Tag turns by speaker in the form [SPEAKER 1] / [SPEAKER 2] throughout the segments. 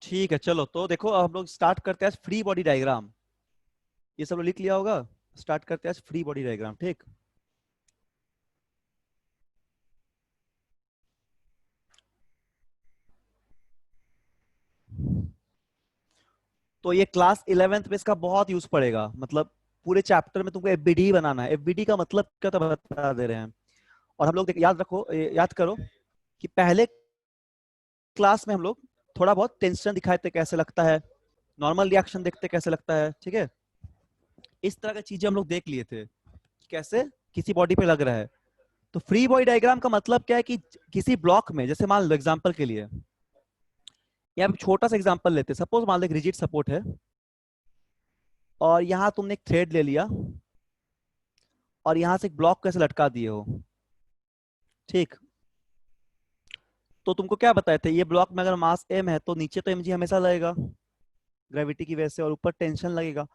[SPEAKER 1] ठीक है, चलो तो देखो अब हम लोग स्टार्ट करते हैं आज फ्री बॉडी डायग्राम। ये सब लोग लिख लिया होगा। स्टार्ट करते हैं आज फ्री बॉडी डायग्राम। ठीक, तो ये क्लास 11th में इसका बहुत यूज पड़ेगा। मतलब पूरे चैप्टर में तुमको एफबीडी बनाना है। एफबीडी का मतलब क्या, तो बता दे रहे हैं। और हम लोग याद रखो, याद करो कि पहले क्लास में हम लोग थोड़ा बहुत टेंशन दिखाए थे, कैसे लगता है, नॉर्मल रिएक्शन देखते कैसे लगता है। ठीक है, इस तरह की चीजें हम लोग देख लिए थे, कैसे किसी बॉडी पे लग रहा है। तो फ्री बॉडी डायग्राम का मतलब क्या है कि किसी ब्लॉक में, जैसे मान लो एग्जांपल के लिए, या हम छोटा सा एग्जांपल लेते हैं। सपोज मान लो एक रिजिड सपोर्ट है और यहाँ तुमने एक थ्रेड ले लिया और यहाँ से एक ब्लॉक कैसे लटका दिए हो। ठीक, तो तुमको क्या बताए थे, ये ब्लॉक में अगर मास m है तो नीचे तो mg हमेशा लगेगा ग्रेविटी की वजह से, और ऊपर टेंशन लगेगा।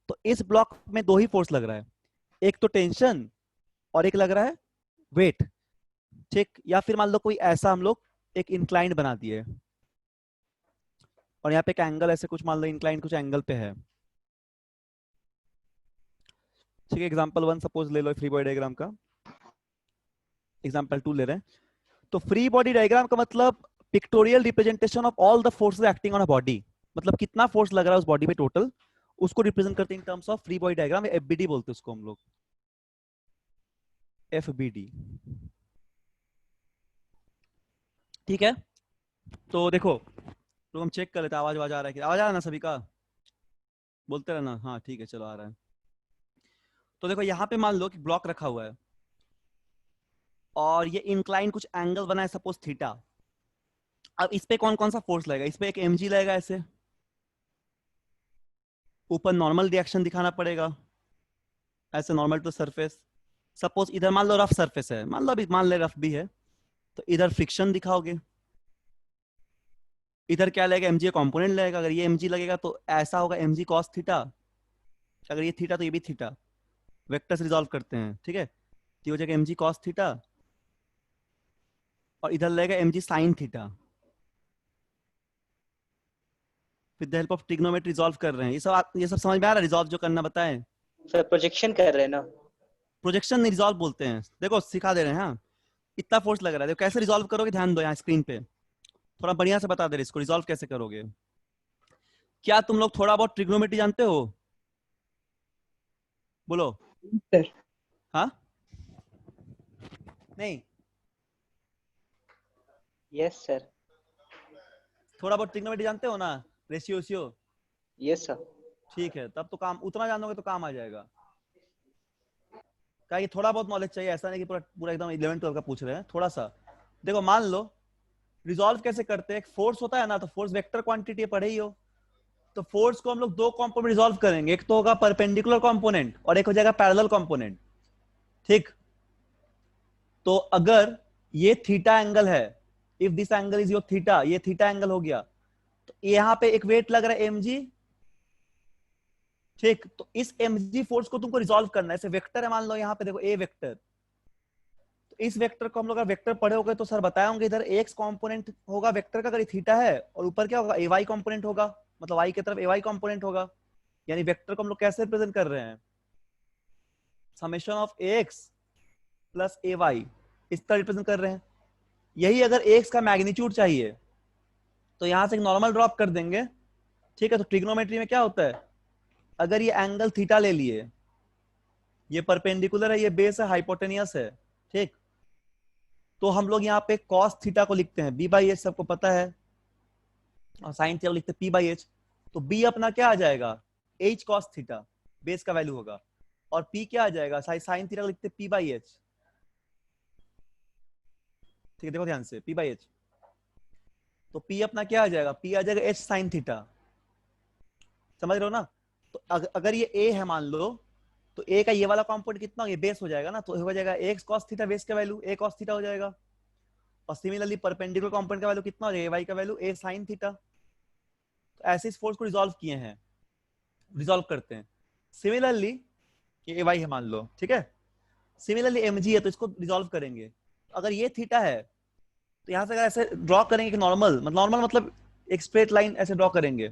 [SPEAKER 1] तो इस ब्लॉक में दो ही फोर्स लग रहा है, एक तो टेंशन और एक लग रहा है वेट। ठीक, या फिर मान लो कोई ऐसा हम लोग एक इंक्लाइंड बना दिए और यहाँ पे एक एंगल ऐसे कुछ मान लो इंक्लाइंड कुछ एंगल पे है। ठीक है, एग्जांपल 1 सपोज ले लो फ्री बॉडी डायग्राम का। एग्जांपल 2 ले रहे हैं। तो फ्री बॉडी डायग्राम का मतलब pictorial representation of all the forces acting on a body. मतलब कितना फोर्स लग रहा है उस बॉडी पे टोटल, उसको रिप्रेजेंट करते हैं in terms of free body diagram. FBD बोलते हैं उसको हम लोग, एफबीडी। ठीक है, तो देखो, तो हम चेक कर लेते हैं। आवाज आवाज आ रहा है कि आवाज आ रहा है ना सभी का? बोलते रहना। हाँ ठीक है, चलो आ रहा है। तो देखो यहाँ पे मान लो कि ब्लॉक रखा हुआ है और ये इंक्लाइन कुछ एंगल बना है, सपोज थीटा। अब इस पे कौन कौन सा फोर्स लगेगा, इस पे एक mg लगेगा ऐसे, ऊपर नॉर्मल रिएक्शन दिखाना पड़ेगा ऐसे, नॉर्मल टू सरफेस। सपोज इधर मान लो रफ सरफेस है, मान लो अभी मान ले रफ भी है, तो इधर फ्रिक्शन दिखाओगे। इधर क्या लगेगा, mg कंपोनेंट लगेगा। अगर ये mg लगेगा तो ऐसा होगा mg cos थीटा, अगर ये थीटा तो ये भी थीटा। वेक्टर से रिजॉल्व करते हैं। ठीक है, तो ये हो जाएगा mg cos थीटा और इधर लगेगा mg sin theta. With the help of trigonometry resolve कर रहे हैं। ये सब समझ में आ रहा है, रिजॉल्व जो करना बताएं।
[SPEAKER 2] सर प्रोजेक्शन कर रहे हैं ना।
[SPEAKER 1] प्रोजेक्शन नहीं, रिजॉल्व बोलते हैं। देखो सिखा दे रहे हैं। हाँ, इतना फोर्स लग रहा है, देखो कैसे रिजॉल्व करोगे, ध्यान दो यहाँ स्क्रीन पे। थोड़ा बढ़िया से बता दे रहे इसको, रिजॉल्व कैसे करोगे। क्या तुम लोग थोड़ा बहुत ट्रिग्नोमेट्री जानते हो? बोलो।
[SPEAKER 2] सर
[SPEAKER 1] हाँ, नहीं,
[SPEAKER 2] यस सर।
[SPEAKER 1] थोड़ा बहुत ट्रिग्नोमेट्री जानते हो ना, रेशियो।
[SPEAKER 2] Yes sir.
[SPEAKER 1] ठीक है, तब तो काम उतना जानोगे तो काम आ जाएगा। क्या, ये थोड़ा बहुत नॉलेज चाहिए, ऐसा नहीं कि पूरा पूरा एकदम 11 12 का पूछ रहे हैं, थोड़ा सा। देखो मान लो रिजॉल्व कैसे करते हैं। एक फोर्स होता है ना, तो फोर्स वेक्टर क्वांटिटी पढ़े ही हो। तो फोर्स को हम लोग दो कंपोनेंट रिजॉल्व करेंगे, एक तो होगा परपेंडिकुलर कंपोनेंट और एक हो जाएगा पैरेलल कंपोनेंट। ठीक, तो अगर ये थीटा एंगल है, if this angle is your theta, ये थीटा एंगल हो गया, तो यहाँ पे एक वेट लग रहा है mg। ठीक, तो इस mg फोर्स को तुमको रिजॉल्व करना है। ऐसे वेक्टर है मान लो यहाँ पे, देखो ए वेक्टर। तो इस वेक्टर को हम लोग वेक्टर पढ़े होंगे तो सर बताए होंगे, इधर एक्स कंपोनेंट होगा वेक्टर का अगर ये थीटा है, और ऊपर क्या होगा, ay कंपोनेंट होगा। मतलब y की तरफ ay कंपोनेंट होगा। यानी वेक्टर को हम लोग कैसे रिप्रेजेंट कर रहे हैं, summation of ax plus ay, इस तरह रिप्रेजेंट कर रहे हैं। यही अगर x का मैग्नीट्यूड चाहिए तो यहां से एक नॉर्मल ड्रॉप कर देंगे। ठीक है, तो ट्रिग्नोमेट्री में क्या होता है, अगर ये एंगल थीटा ले लिए, ये परपेंडिकुलर है, ये बेस है, हाइपोटेनियस है। ठीक, तो हम लोग यहाँ पे कॉस थीटा को लिखते हैं b/h, सबको पता है, और साइन थीटा को लिखते हैं p/h। तो b अपना क्या आ जाएगा, h cos थीटा, बेस का वैल्यू होगा। और p क्या आ जाएगा, साइन थीटा को लिखते हैं p/h। ठीक है, देखो ध्यान से, p/h। तो p अपना क्या आ जाएगा, p आ जाएगा h sin थीटा। समझ रहे हो ना? तो अगर ये a है मान लो, तो a का ये वाला कंपोनेंट कितना, ये बेस हो जाएगा ना, तो हो जाएगा x cos थीटा, बेस का वैल्यू a cos थीटा हो जाएगा। और सिमिलरली परपेंडिकुलर कंपोनेंट का वैल्यू कितना हो जाएगा, y का वैल्यू a sin थीटा। तो ऐसे इस फोर्स को रिजॉल्व किए हैं, रिजॉल्व करते हैं। सिमिलरली ये ay है मान लो, ठीक है, सिमिलरली mg है, तो इसको रिजॉल्व करेंगे। अगर ये थीटा है तो यहां से अगर ऐसे ड्रॉ करेंगे कि नॉर्मल मतलब एक स्ट्रेट लाइन ऐसे ड्रॉ करेंगे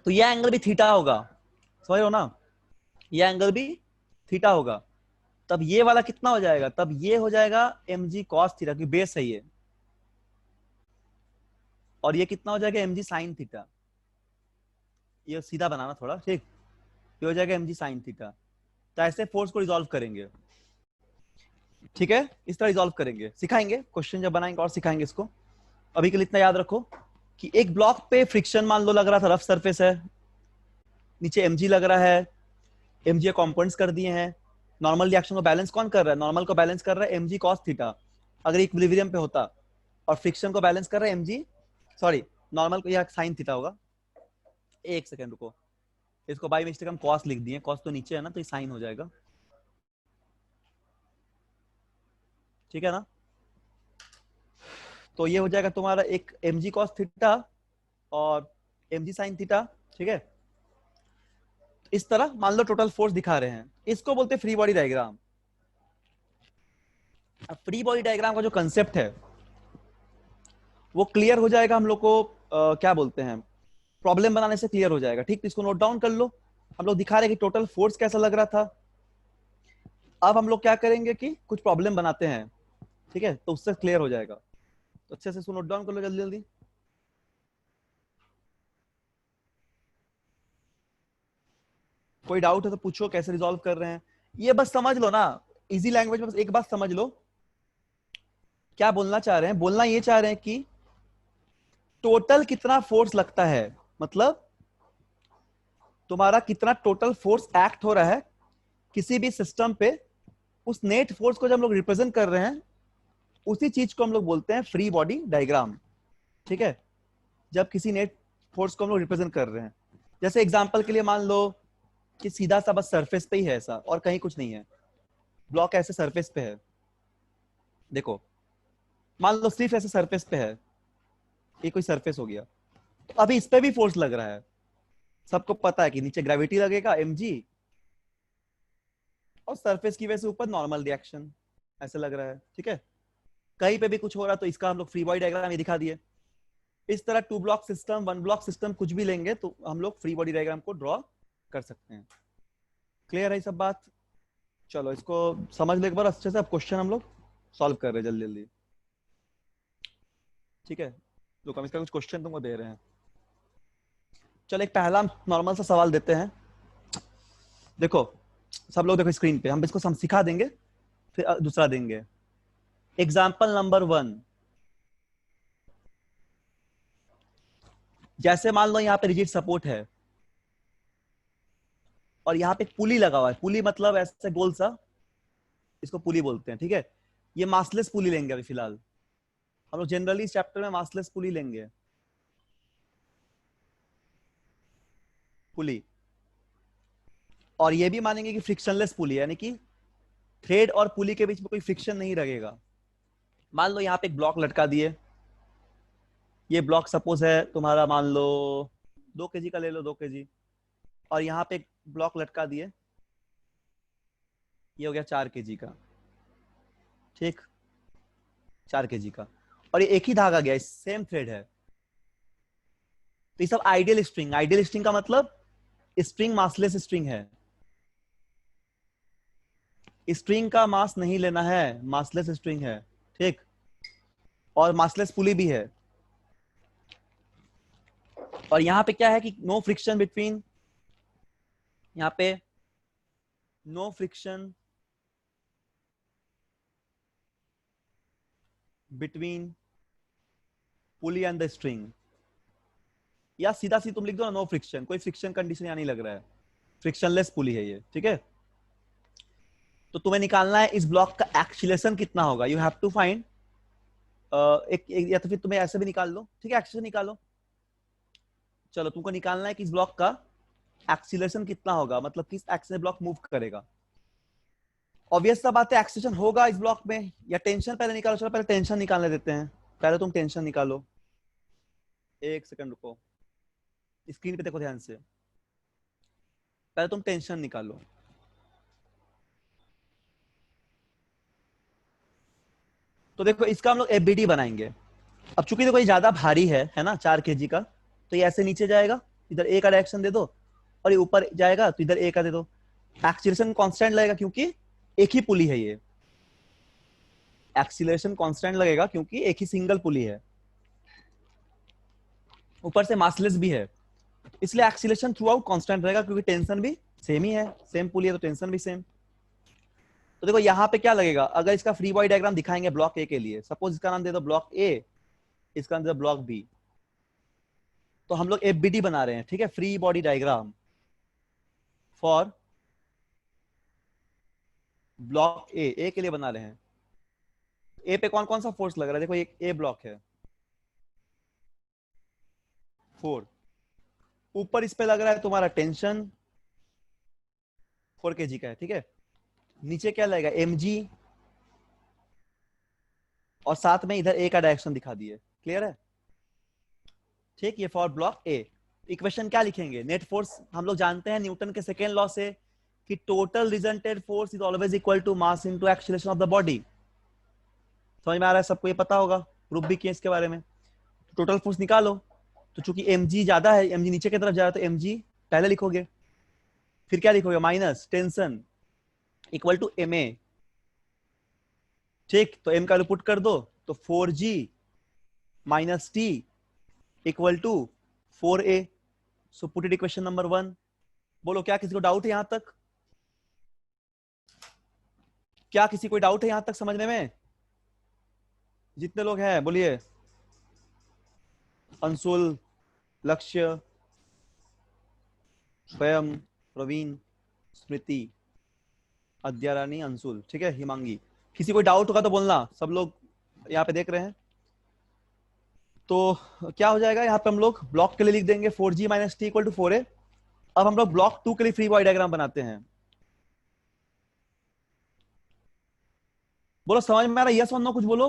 [SPEAKER 1] तो यह एंगल भी थीटा होगा, समझ रहे हो ना, यह एंगल भी थीटा होगा। तब ये वाला कितना हो जाएगा, तब ये हो जाएगा mg cos थीटा, क्योंकि बेस है ये, और ये कितना हो जाएगा mg sin थीटा। ये सीधा बनाना थोड़ा, ठीक, ये हो जाएगा mg sin थीटा। तो ऐसे फोर्स को रिजॉल्व करेंगे, ठीक है, इस तरह रिजॉल्व करेंगे, सिखाएंगे क्वेश्चन जब बनाएंगे और सिखाएंगे इसको। अभी के लिए इतना याद रखो कि एक ब्लॉक पे फ्रिक्शन मान लो लग रहा था, रफ सरफेस है, नीचे mg लग रहा है, mg कंपोनेंट्स कर दिए हैं, नॉर्मल रिएक्शन को बैलेंस कौन कर रहा है, नॉर्मल को बैलेंस कर रहा है mg cos थीटा, अगर इक्विलिब्रियम पे होता, और फ्रिक्शन को बैलेंस कर रहा है mg, सॉरी नॉर्मल को यह sin थीटा होगा। एक सेकंड रुको, इसको बाय मिस्टेक हम cos लिख दिए, cos तो नीचे है ना, तो ये sin हो जाएगा, ठीक है ना। तो ये हो जाएगा तुम्हारा एक mg cos थीटा और mg sin थीटा, ठीक है। इस तरह मान लो टोटल फोर्स दिखा रहे हैं, इसको बोलते हैं फ्री बॉडी डायग्राम। अब फ्री बॉडी डायग्राम का जो कंसेप्ट है वो क्लियर हो जाएगा हम लोग को, क्या बोलते हैं, प्रॉब्लम बनाने से क्लियर हो जाएगा, ठीक। तो इसको नोट डाउन कर लो। हम लोग दिखा रहे हैं कि टोटल फोर्स कैसा लग रहा था। अब हम लोग क्या करेंगे कि कुछ प्रॉब्लम बनाते हैं, ठीक है, तो उससे क्लियर हो जाएगा। तो अच्छे से इसको नोट डाउन कर लो जल्दी जल्दी। कोई डाउट है तो पूछो, कैसे रिजॉल्व कर रहे हैं, ये बस समझ लो ना, इजी लैंग्वेज में बस एक बात समझ लो, क्या बोलना चाह रहे हैं, बोलना ये चाह रहे हैं कि टोटल कितना फोर्स लगता है, मतलब तुम्हारा कितना टोटल फोर्स एक्ट हो रहा है किसी भी सिस्टम पे, उस नेट फोर्स को जब हम लोग रिप्रेजेंट कर रहे हैं, उसी चीज को हम लोग बोलते हैं फ्री बॉडी डायग्राम, ठीक है। जब किसी नेट फोर्स को हम लोग रिप्रेजेंट कर रहे हैं, जैसे एग्जांपल के लिए मान लो कि सीधा सा बस सरफेस पे ही है ऐसा, और कहीं कुछ नहीं है, ब्लॉक ऐसे सरफेस पे है, देखो मान लो सिर्फ ऐसे सरफेस पे है, ये कोई सरफेस हो गया, तो अभी इस पे भी फोर्स लग रहा है, सबको पता है कि नीचे ग्रेविटी लगेगा mg, और सरफेस की वजह से ऊपर नॉर्मल रिएक्शन, ऐसे लग रहा है, ठीक है। कहीं पे भी कुछ हो रहा तो इसका हम लोग फ्री बॉडी डायग्राम ये दिखा दिए। इस तरह 2 ब्लॉक सिस्टम, 1 ब्लॉक सिस्टम कुछ भी लेंगे तो हम लोग फ्री बॉडी डायग्राम को ड्रॉ कर सकते हैं। क्लियर है सब बात। चलो इसको समझ लो एक बार अच्छे से। अब क्वेश्चन हम लोग सॉल्व कर रहे हैं जल्दी जल्दी, ठीक है। तो हम इसका कुछ क्वेश्चन तुमको दे रहे हैं। चलो एक पहला नॉर्मल सा सवाल देते हैं, देखो सब लोग देखो स्क्रीन पे, हम इसको हम सिखा देंगे फिर दूसरा देंगे। एग्जाम्पल नंबर 1, जैसे मान लो यहाँ पे रिजिड सपोर्ट है और यहाँ पे पुली लगा हुआ है, पुली मतलब ऐसे गोल सा, इसको पुली बोलते हैं, ठीक है। ये मासलेस पुली लेंगे अभी फिलहाल, हम लोग जनरली इस चैप्टर में मासलेस पुली लेंगे, पुली। और ये भी मानेंगे कि फ्रिक्शनलेस पुली, यानी कि थ्रेड और पुली के बीच में कोई फ्रिक्शन नहीं लगेगा। मान लो यहाँ पे एक ब्लॉक लटका दिए, ये ब्लॉक सपोज है तुम्हारा, मान लो 2 kg का ले लो, 2 kg, और यहाँ पे एक ब्लॉक लटका दिए, ये हो गया 4 kg का, ठीक, 4 kg का, और ये एक ही धागा गया, सेम थ्रेड है। तो ये सब आइडियल स्ट्रिंग, आइडियल स्ट्रिंग का मतलब स्ट्रिंग मासलेस स्ट्रिंग है, स्ट्रिंग का मास नहीं लेना है, मासलेस स्ट्रिंग है, ठीक, और मासलेस पुली भी है। और यहाँ पे क्या है कि नो फ्रिक्शन बिटवीन, यहाँ पे no friction between pulley and the string, या सीधा सी तुम लिख दो ना नो फ्रिक्शन, कोई फ्रिक्शन कंडीशन यहाँ नहीं लग रहा है, फ्रिक्शनलेस पुली है ये, ठीक है। तो तुम्हें निकालना है इस ब्लॉक का एक्सीलरेशन कितना होगा, यू हैव टू फाइंड, या तो फिर तुम्हें ऐसे भी निकाल लो, ठीक है, एक्सीलरेशन निकालो। चलो तुमको निकालना है कि इस ब्लॉक का एक्सीलरेशन कितना होगा, मतलब किस एक्सिस में ब्लॉक मूव करेगा। ऑब्वियस सा बात है एक्सीलरेशन होगा इस ब्लॉक में, या टेंशन पहले निकालो, चलो पहले टेंशन निकालने देते हैं, पहले तुम टेंशन निकालो, एक सेकंड रुको, स्क्रीन पे देखो ध्यान से, पहले तुम टेंशन निकालो। तो देखो इसका हम लोग एफबीडी बनाएंगे, अब चूंकि देखो ये ज्यादा भारी है ना, 4 kg का, तो ये ऐसे नीचे जाएगा, इधर ए का डायरेक्शन दे दो, और ये ऊपर जाएगा तो इधर ए का दे दो। एक्सीलरेशन कांस्टेंट लगेगा क्योंकि एक ही पुली है ये, एक्सीलरेशन कांस्टेंट लगेगा क्योंकि एक ही सिंगल पुली है, ऊपर से मासलेस भी है, इसलिए एक्सीलरेशन थ्रू आउट कांस्टेंट रहेगा, क्योंकि टेंशन भी सेम ही है, सेम पुली है तो टेंशन भी सेम। तो देखो यहाँ पे क्या लगेगा, अगर इसका फ्री बॉडी डायग्राम दिखाएंगे ब्लॉक ए के लिए, सपोज इसका नाम दे दो ब्लॉक ए, इसका नाम दे दो ब्लॉक बी, तो हम लोग एफबीडी बना रहे हैं, ठीक है, free body diagram for block ए के लिए बना रहे हैं। ए पे कौन कौन सा फोर्स लग रहा है, देखो एक ए ब्लॉक है 4, ऊपर इस पे लग रहा है तुम्हारा टेंशन 4 kg का है, ठीक है, नीचे क्या लगेगा mg, और साथ में इधर ए का डायरेक्शन दिखा दिए, क्लियर है, ठीक। ये फॉर ब्लॉक ए। इक्वेशन क्या लिखेंगे, नेट फोर्स हम लोग जानते हैं न्यूटन के सेकेंड लॉ से कि total resultant force is always equal to mass into acceleration of the body. समझ में आ रहा है सबको, ये पता होगा, प्रूफ भी किए इसके बारे में। टोटल फोर्स निकालो, तो चूंकि mg ज्यादा है, mg नीचे की तरफ जा रहा है, तो mg पहले लिखोगे, फिर क्या लिखोगे minus tension equal to ma, ठीक। तो m का पुट कर दो, तो 4g minus t equal to 4a। So put it equation number 1। बोलो क्या किसी को डाउट है यहां तक, क्या किसी कोई डाउट है यहां तक समझने में, जितने लोग हैं बोलिए। अंशुल, लक्ष्य, स्वयं, प्रवीण, स्मृति, अद्यारानी, अंशुल, ठीक है, हिमांगी। किसी कोई डाउट होगा तो बोलना, सब लोग यहाँ पे देख रहे हैं। तो क्या हो जाएगा, यहाँ पे हम लोग ब्लॉक के लिए लिख देंगे 4g minus T equal to 4a। अब हम लोग ब्लॉक 2 के लिए फ्री बॉडी डायग्राम बनाते हैं। बोलो समझ में आ रहा है, यस और नो कुछ बोलो।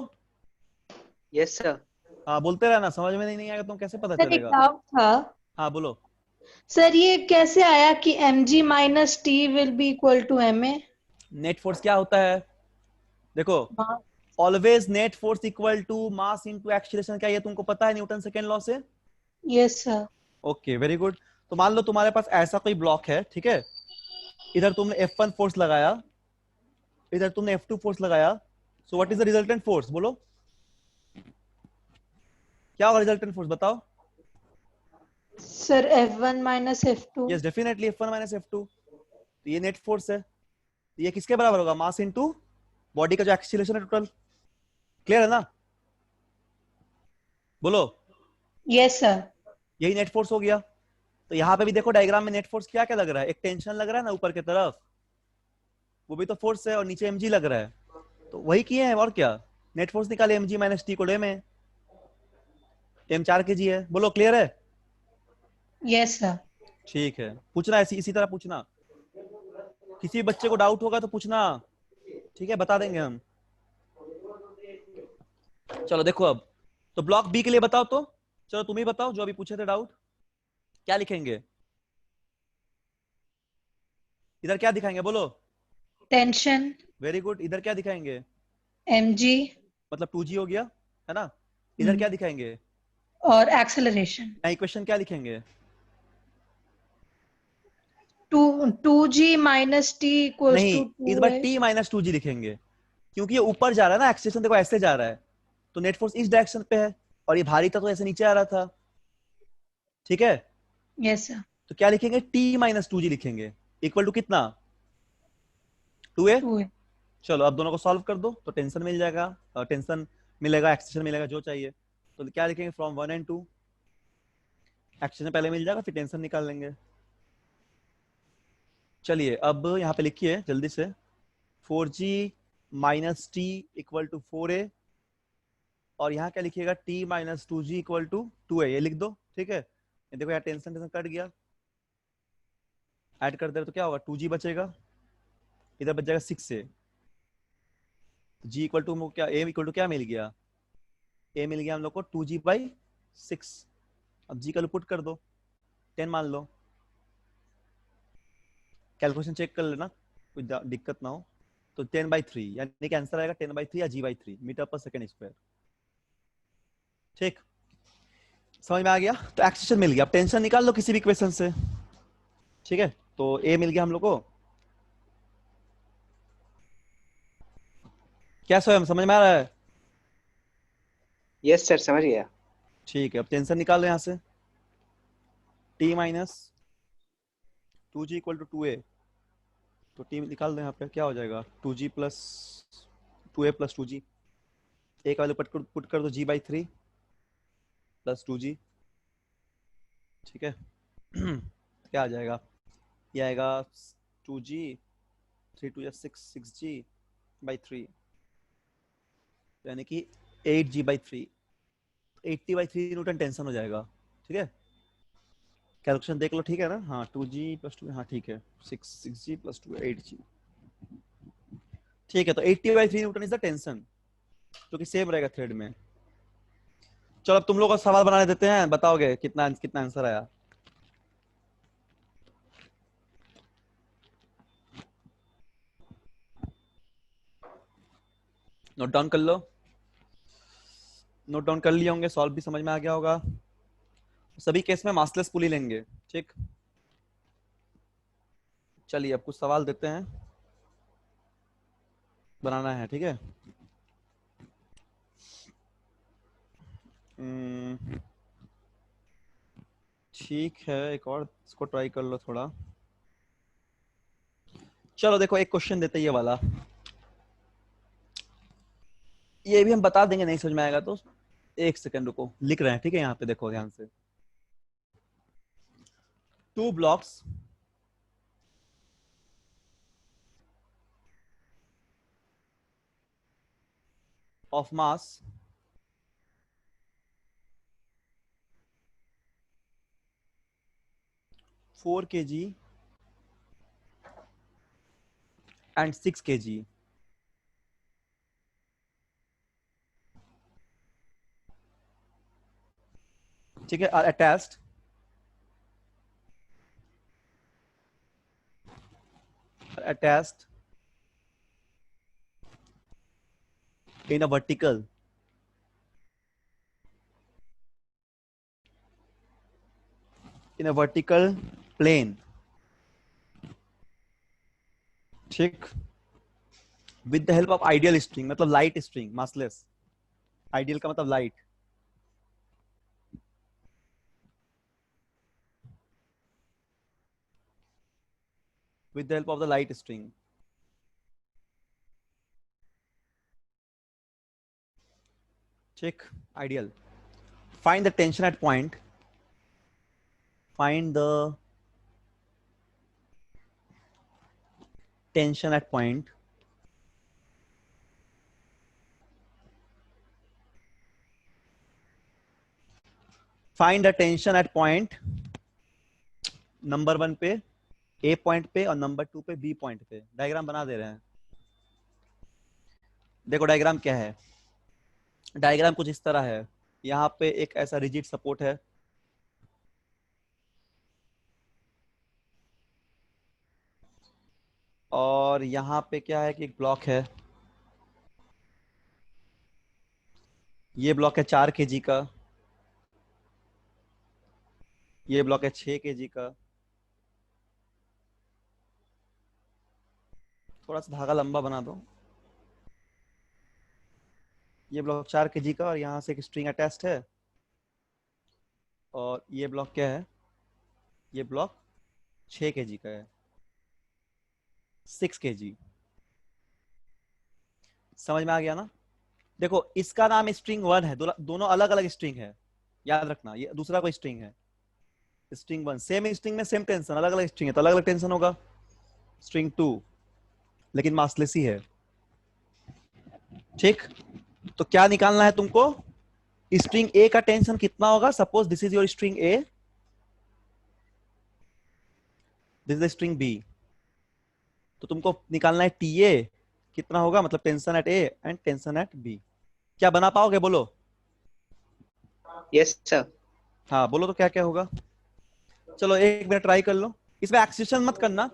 [SPEAKER 2] Yes sir.
[SPEAKER 1] हाँ बोलते रहना, समझ में नहीं आएगा तो कैसे पता
[SPEAKER 3] सर एक
[SPEAKER 1] चलेगा।
[SPEAKER 3] डाउट था
[SPEAKER 1] हाँ बोलो।
[SPEAKER 3] सर, ये कैसे आया कि mg minus T will be equal to ma?
[SPEAKER 1] Net force क्या होता है, देखो, always net force equal to mass into acceleration, क्या ये तुमको पता है न्यूटन सेकेंड लॉ से।
[SPEAKER 3] Yes sir.
[SPEAKER 1] Okay very good. तो मान लो तुम्हारे पास ऐसा कोई ब्लॉक है, ठीक है, इधर तुमने F1 फोर्स लगाया, इधर तुमने F2 फोर्स लगाया, so what is the resultant force, बोलो क्या होगा रिजल्टेंट फोर्स, बताओ।
[SPEAKER 3] Sir f1 minus f2।
[SPEAKER 1] Yes definitely F1 minus F2। तो ये नेट फोर्स है, तो ये किसके बराबर होगा, मास इनटू बॉडी का जो एक्सीलरेशन है टोटल, क्लियर है ना, बोलो।
[SPEAKER 3] Yes sir.
[SPEAKER 1] यही नेट फोर्स हो गया। तो यहाँ पे भी देखो डायग्राम में नेट फोर्स क्या क्या लग रहा है, एक टेंशन लग रहा है ना ऊपर की तरफ, वो भी तो फोर्स है, और नीचे mg लग रहा है, तो वही किए हैं और क्या, नेट फोर्स निकाले mg माइनस टी को में, m 4 kg है, बोलो क्लियर है।
[SPEAKER 3] Yes sir.
[SPEAKER 1] ठीक है, पूछना ऐसी इसी तरह पूछना, किसी बच्चे को डाउट होगा तो पूछना, ठीक है, बता देंगे हम। चलो देखो अब, तो ब्लॉक बी के लिए बताओ, तो चलो तुम ही बताओ जो अभी पूछे थे डाउट, क्या लिखेंगे, इधर क्या दिखाएंगे बोलो।
[SPEAKER 3] टेंशन
[SPEAKER 1] वेरी गुड, इधर क्या दिखाएंगे,
[SPEAKER 3] mg
[SPEAKER 1] मतलब 2g हो गया, है ना, इधर क्या दिखाएंगे,
[SPEAKER 3] और एक्सेलरेशन
[SPEAKER 1] इक्वेशन क्या लिखेंगे,
[SPEAKER 3] 2g माइनस टी इक्वल्स
[SPEAKER 1] नहीं,
[SPEAKER 3] टू
[SPEAKER 1] इस बार
[SPEAKER 3] 2a।
[SPEAKER 1] t माइनस 2g लिखेंगे, क्योंकि ये ऊपर जा रहा है ना, एक्सेलरेशन देखो ऐसे जा रहा है, तो नेट फोर्स इस डायरेक्शन पे है, और ये भारी था तो ऐसे नीचे आ रहा था, ठीक है।
[SPEAKER 3] Yes sir.
[SPEAKER 1] तो क्या लिखेंगे, t माइनस 2g लिखेंगे, इक्वल टू कितना, 2a।
[SPEAKER 3] 2a।
[SPEAKER 1] चलो अब दोनों को सॉल्व कर दो, तो टेंशन मिल जाएगा, टेंशन मिलेगा, एक्सेलरेशन मिलेगा, जो चाहिए। तो क्या लिखेंगे, फ्रॉम 1 and 2, एक्सेलरेशन पहले मिल जाएगा, फिर टेंशन निकाल लेंगे। चलिए अब यहाँ पे लिखिए जल्दी से, 4g minus T equal to 4a, और यहाँ क्या लिखिएगा, t minus 2g equal to 2a, ये लिख दो, ठीक है। ये देखो यहाँ टेंशन टेंशन कट गया, ऐड कर दे तो क्या होगा, 2g बचेगा, इधर बच जाएगा 6a, g इक्वल टू क्या, a इक्वल टू क्या मिल गया, a मिल गया हम लोग को 2g/6। अब g का पुट कर दो, 10 मान लो, कैलकुलेशन चेक कर लेना, कोई दिक्कत ना हो। तो 10/3 यानी कि आंसर आएगा 10/3 या g/3 मीटर पर सेकंड स्क्वायर। ठीक, समझ में आ गया? तो एक्सेशन मिल गया, अब टेंशन निकाल लो किसी भी इक्वेशन से। ठीक है, तो ए मिल गया हम लोग को। क्या स्वयं समझ में आ रहा है?
[SPEAKER 2] यस सर, समझ गया।
[SPEAKER 1] ठीक है, अब टेंशन निकाल लो यहाँ से। T minus 2g equal to 2a, तो टी निकाल दो यहाँ पे, क्या हो जाएगा 2g plus 2a plus 2g। ए का वैल्यू पुट कर दो g/3 प्लस 2g। ठीक है क्या आ जाएगा? ये आएगा 2g, 3 2 6, 6g/3, यानी कि 8g/3, 80/3 न्यूटन टेंशन हो जाएगा। ठीक है, कैलकुलेशन देख लो, ठीक है ना? हाँ 2g प्लस 2, हाँ ठीक है, 6g प्लस 2 8g। ठीक है, तो 80/3 न्यूटन इज द टेंशन, जो कि सेम रहेगा थ्रेड में। चलो अब तुम लोग को सवाल बनाने देते हैं, बताओगे कितना कितना आंसर आया? नोट डाउन कर लो, नोट डाउन कर लिए होंगे, सॉल्व भी समझ में आ गया होगा। सभी केस में मासलेस पुली लेंगे। ठीक, चलिए अब कुछ सवाल देते हैं, बनाना है। ठीक है, ठीक है, एक और इसको ट्राई कर लो थोड़ा। चलो देखो एक क्वेश्चन देते हैं, ये वाला, ये भी हम बता देंगे, नहीं समझ में आएगा तो एक सेकंड रुको, लिख रहे हैं। ठीक है, यहाँ पे देखो ध्यान से। 2 blocks of mass 4 kg and 6 kg ठीक है, are attached in a vertical plane। ठीक, with the help of ideal string, मतलब लाइट स्ट्रिंग, मासलेस। आइडियल का मतलब light. With the help of the light string. ठीक, ideal. Find the tension at point, find the tension at point find the tension at point number 1 पे ए point पे और number 2 पे B point पे। Diagram बना दे रहे हैं। देखो डायग्राम क्या है, डायग्राम कुछ इस तरह है। यहाँ पे एक ऐसा रिजिड सपोर्ट है, और यहाँ पे क्या है कि एक ब्लॉक है। ये ब्लॉक है 4 kg का, ये ब्लॉक है 6 kg का। थोड़ा सा धागा लंबा बना दो। ये ब्लॉक 4 kg का और यहाँ से एक स्ट्रिंग अटैच्ड है, और ये ब्लॉक क्या है, ये ब्लॉक 6 kg का है, 6 kg। समझ में आ गया ना? देखो इसका नाम स्ट्रिंग 1 है, दोनों अलग अलग स्ट्रिंग है, याद रखना। ये दूसरा कोई स्ट्रिंग है, स्ट्रिंग 1। सेम स्ट्रिंग में सेम टेंशन, अलग अलग स्ट्रिंग है तो अलग अलग टेंशन होगा। स्ट्रिंग 2 लेकिन मासलेस ही है। ठीक, तो क्या निकालना है तुमको? स्ट्रिंग ए का टेंशन कितना होगा? Suppose this is your string A, this is string B, तो तुमको निकालना है टी ए कितना होगा, मतलब tension at A and tension at B. क्या बना पाओगे? बोलो।
[SPEAKER 2] Yes sir.
[SPEAKER 1] हाँ बोलो तो क्या क्या होगा। चलो एक मिनट ट्राई कर लो, इसमें एक्सेशन मत करना,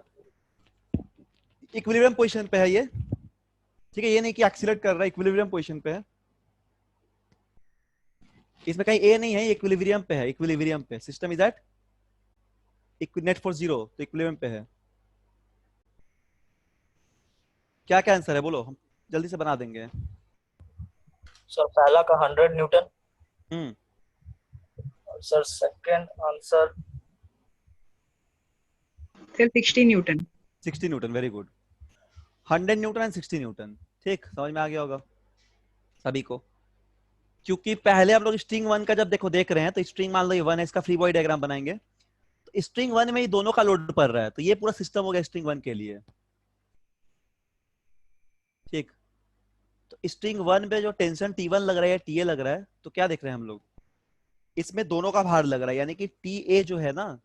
[SPEAKER 1] इक्विलिब्रियम पोजीशन पे है ये। ठीक है, ये नहीं कि एक्सीलरेट कर रहा है, इक्विलिब्रियम पोजीशन पे है। इसमें कहीं ए नहीं है, इक्विलिब्रियम पे है, इक्विलिब्रियम पे, system is at net force zero, तो इक्विलिब्रियम पे है। क्या क्या आंसर है बोलो, हम जल्दी से बना देंगे।
[SPEAKER 4] सर पहला का 100 न्यूटन,
[SPEAKER 1] हम्म
[SPEAKER 4] और sir second answer
[SPEAKER 5] sir 60 Newton.
[SPEAKER 1] 60 Newton, very good. 100 Newton and 60 Newton, ठीक, समझ में आ गया होगा सभी को। क्योंकि पहले हम लोग स्ट्रिंग वन का जब देख रहे हैं, तो स्ट्रिंग मान लो ये वन है, इसका फ्री बॉडी डायग्राम बनाएंगे, तो स्ट्रिंग वन में ही दोनों का लोड पड़ रहा है, तो ये पूरा सिस्टम हो गया स्ट्रिंग वन के लिए। ठीक, तो स्ट्रिंग वन पे जो टेंशन T1 लग रहा है या TA लग रहा है, तो क्या देख रहे हैं हम लोग, इसमें दोनों का भार लग रहा है, यानी कि TA जो है ना,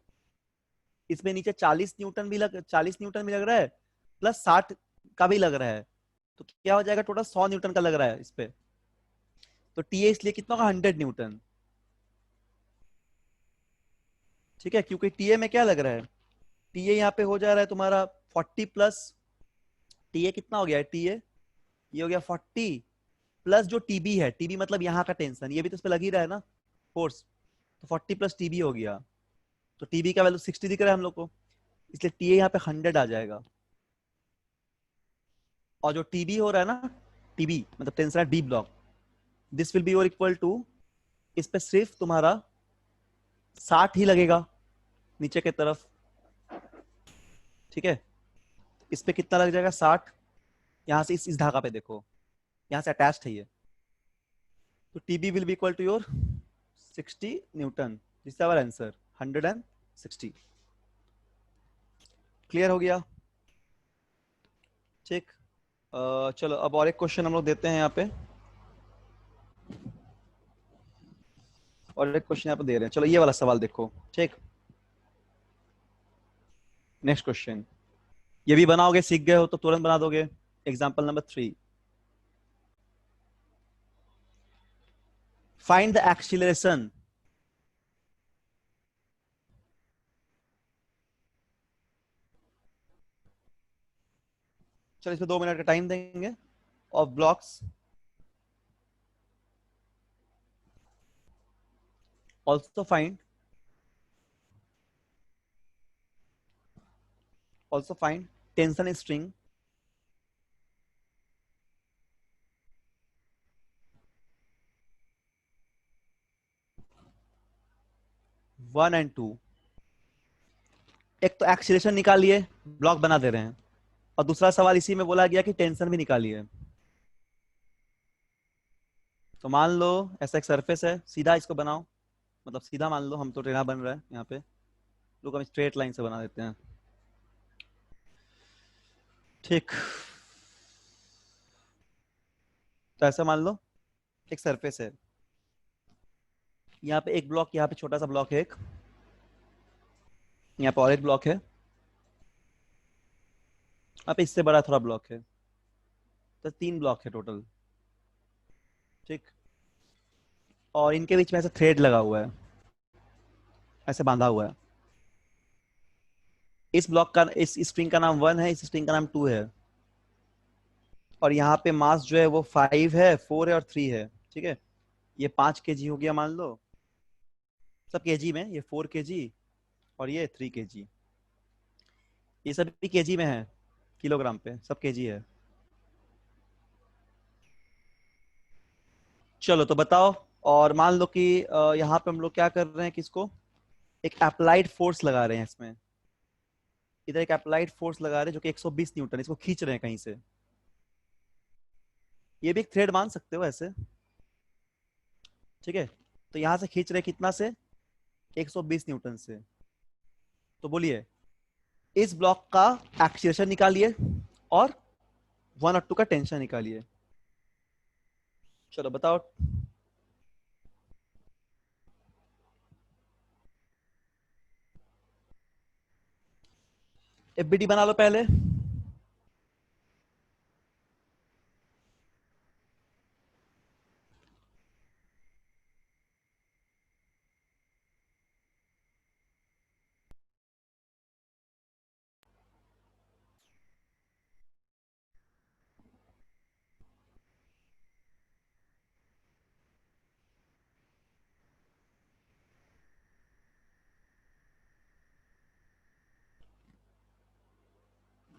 [SPEAKER 1] इसमें नीचे 40 न्यूटन भी लग रहा है, प्लस 60 का भी लग रहा है, तो क्या हो जाएगा, टोटल 100 न्यूटन का लग रहा है इस पे। तो TA इसलिए कितना होगा, 100 न्यूटन। ठीक है, क्योंकि TA में क्या लग रहा है, TA यहाँ पे हो जा रहा है तुम्हारा 40 प्लस, TA कितना हो गया है, TA ये हो गया 40 प्लस जो TB है, TB मतलब यहाँ का टेंशन, ये भी तो इस पे लग ही रहा है ना फोर्स, तो 40 प्लस TB हो गया, तो TB का वैल्यू 60 दिख रहा है हम लोग को, इसलिए TA यहाँ पे 100 आ जाएगा। और जो TB हो रहा है ना, TB मतलब tension B block, this will be और इक्वल टू, इस पे सिर्फ तुम्हारा 60 ही लगेगा नीचे की तरफ। ठीक है, इस पे कितना लग जाएगा, 60, यहां से इस धागा पे देखो, यहां से अटैच्ड है ये, तो TB will be equal to your 60 newton, this is our answer 160। Clear हो गया, ठीक। चलो अब और एक क्वेश्चन हम लोग देते हैं यहाँ पे, और एक क्वेश्चन यहाँ पे दे रहे हैं, चलो ये वाला सवाल देखो, ठीक। नेक्स्ट क्वेश्चन, ये भी बनाओगे, सीख गए हो तो तुरंत बना दोगे। Example number 3, find the acceleration चलो इसमें 2 मिनट का टाइम देंगे, of blocks also find tension string one and two. एक तो एक्सीलरेशन निकालिए, ब्लॉक बना दे रहे हैं, और दूसरा सवाल इसी में बोला गया कि टेंशन भी निकालिए। तो मान लो ऐसा एक सरफेस है, सीधा इसको बनाओ, मतलब सीधा मान लो, हम तो टेढ़ा बन रहा है यहाँ पे, लोग हम स्ट्रेट लाइन से बना देते हैं। ठीक, तो ऐसा मान लो एक सरफेस है, यहाँ पे एक ब्लॉक, यहाँ पे छोटा सा ब्लॉक है एक, यहाँ पे और एक ब्लॉक है, यहाँ पे इससे बड़ा थोड़ा ब्लॉक है, तो 3 ब्लॉक है टोटल। ठीक, और इनके बीच में ऐसा थ्रेड लगा हुआ है, ऐसे बांधा हुआ है। इस ब्लॉक का, इस स्ट्रिंग का नाम 1 है, इस स्ट्रिंग का नाम 2 है, और यहाँ पे मास जो है वो 5 है, 4 है और 3 है। ठीक है, ये 5 kg हो गया मान लो, सब केजी में, ये 4 kg और ये 3 kg, ये सब भी केजी में है, किलोग्राम पे सब केजी है। चलो तो बताओ, और मान लो कि यहाँ पे हम लोग क्या कर रहे हैं, किसको, एक अप्लाइड फोर्स लगा रहे हैं इसमें, इधर एक अप्लाइड फोर्स लगा रहे हैं जो कि 120 न्यूटन, इसको खींच रहे हैं कहीं से, ये भी एक थ्रेड मान सकते हो ऐसे। ठीक है, तो यहां से खींच रहे हैं कितना से, 120 न्यूटन से। तो बोलिए इस ब्लॉक का एक्सीलरेशन निकालिए और 1 और 2 का टेंशन निकालिए। चलो बताओ। एफबीडी बना लो पहले।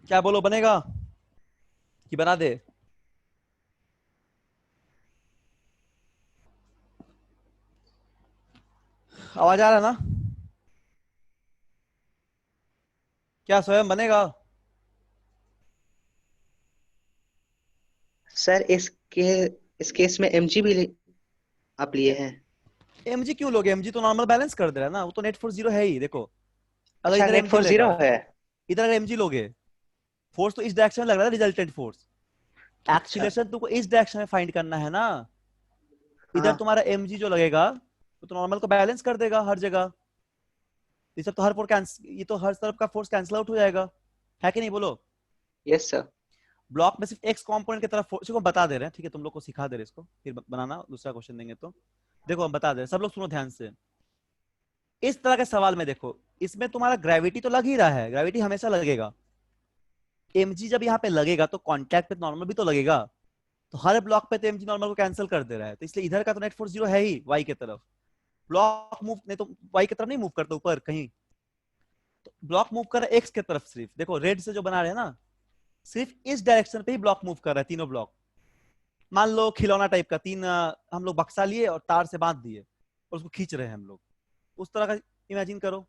[SPEAKER 1] क्या बोलो, बनेगा कि बना दे? आवाज आ रहा है ना? क्या स्वयं बनेगा?
[SPEAKER 2] सर इस केस में एमजी भी आप लिए हैं?
[SPEAKER 1] एमजी क्यों लोगे? एमजी तो नॉर्मल बैलेंस कर दे रहा है ना, वो तो नेट फोर्स जीरो है ही। देखो अगर
[SPEAKER 2] अच्छा,
[SPEAKER 1] इधर
[SPEAKER 2] नेट
[SPEAKER 1] एमजी
[SPEAKER 2] फोर्स जीरो
[SPEAKER 1] लेगा,
[SPEAKER 2] है।
[SPEAKER 1] इधर अगर एमजी लोगे, फोर्स तो इस डायरेक्शन में लग रहा है, रिजल्टेंट फोर्स।
[SPEAKER 2] अच्छा।
[SPEAKER 1] एक्सीलरेशन तुमको इस डायरेक्शन में फाइंड करना है ना। इधर
[SPEAKER 2] हाँ।
[SPEAKER 1] तुम्हारा एमजी जो लगेगा वो तो नॉर्मल को बैलेंस कर देगा हर जगह। ये सब तो हर फोर्स कैंसिल, ये तो हर तरफ का फोर्स कैंसिल आउट हो जाएगा, है कि नहीं बोलो?
[SPEAKER 2] Yes sir.
[SPEAKER 1] ब्लॉक में सिर्फ एक्स कंपोनेंट की तरफ फोर्स को बता दे रहे हैं, ठीक है, तुम लोग को सिखा दे रहे हैं इसको, फिर बनाना दूसरा क्वेश्चन देंगे तो। देखो हम बता दे रहे हैं, सब लोग सुनो ध्यान से। इस तरह के सवाल में देखो, इसमें तुम्हारा ग्रेविटी तो लग ही रहा है, ग्रेविटी हमेशा लगेगा। एमजी जब यहाँ पे लगेगा तो कांटेक्ट पे नॉर्मल भी तो लगेगा, तो हर ब्लॉक पे तो एमजी नॉर्मल को कैंसिल कर दे रहा है, तो इसलिए इधर का तो नेट फोर्स जीरो है ही वाई की तरफ। ब्लॉक मूव नहीं तो वाई की तरफ नहीं मूव करता ऊपर कहीं, तो ब्लॉक मूव कर रहा है एक्स की तरफ सिर्फ। देखो रेड से जो बना रहे हैं ना, सिर्फ इस डायरेक्शन पे ही ब्लॉक मूव कर रहा है, तीनों ब्लॉक। मान लो खिलौना टाइप का तीन हम लोग बक्सा लिए और तार से बांध दिए और उसको खींच रहे हैं हम लोग, उस तरह का इमेजिन करो।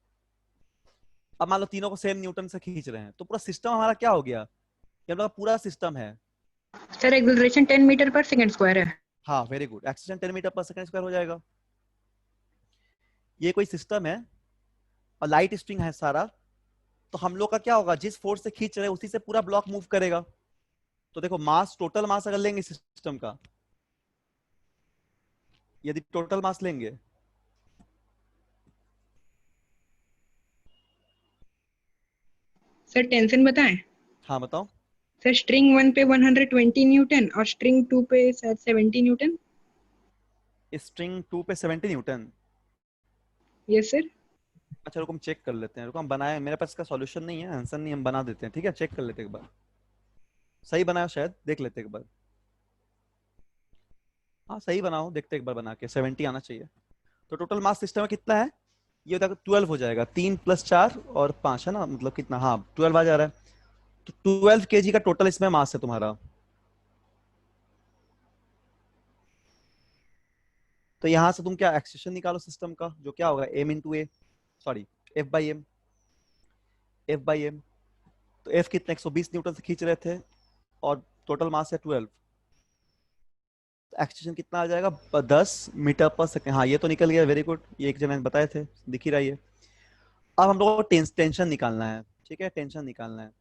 [SPEAKER 1] अब मान लो तीनों को सेम न्यूटन से खींच रहे हैं, तो पूरा सिस्टम हमारा क्या हो गया? ये हम लोग का पूरा सिस्टम है।
[SPEAKER 5] सर एक्सेलरेशन 10 मीटर पर सेकंड स्क्वायर है।
[SPEAKER 1] हाँ वेरी गुड, एक्सीलरेशन 10 मीटर पर सेकंड स्क्वायर हो जाएगा। ये कोई सिस्टम है और लाइट स्ट्रिंग है सारा, तो हम लोग का क्या होगा, जिस फोर्स से खींच रहे हैं उसी से पूरा ब्लॉक मूव करेगा। तो देखो मास, टोटल मास अगर लेंगे सिस्टम का, यदि टोटल मास लेंगे,
[SPEAKER 5] सर टेंशन बताएं।
[SPEAKER 1] हाँ बताओ।
[SPEAKER 5] सर स्ट्रिंग 1 पे 120 न्यूटन और स्ट्रिंग 2 पे शायद 70 न्यूटन।
[SPEAKER 1] स्ट्रिंग 2 पे 70 न्यूटन।
[SPEAKER 5] Yes sir.
[SPEAKER 1] अच्छा रुको हम चेक कर लेते हैं, रुको हम बनाए, मेरे पास इसका सॉल्यूशन नहीं है, आंसर नहीं, हम बना देते हैं, ठीक है, चेक कर लेते हैं एक बार, सही बनाया शायद, देख लेते हैं एक बार। हाँ सही बनाओ, देखते हैं एक बार बना के, 70 आना चाहिए। तो टोटल मास सिस्टम में कितना है? ये होता है 12 हो जाएगा, 3 + 4 और 5 है ना, मतलब कितना, हाँ 12 आ जा रहा है। तो 12 केजी का टोटल इसमें मास है तुम्हारा। तो यहां से तुम क्या एक्सेशन निकालो सिस्टम का, जो क्या होगा m × a, sorry F/m, F/m। तो F कितना 120 न्यूटन से खींच रहे थे और टोटल मास है 12, एक्सेशन कितना आ जाएगा, 10 मीटर पर सेकंड। हाँ ये तो निकल गया, वेरी गुड, ये एक जन बताए थे, दिख ही रहा है। अब हम लोग को टेंशन निकालना है, ठीक है, टेंशन निकालना है।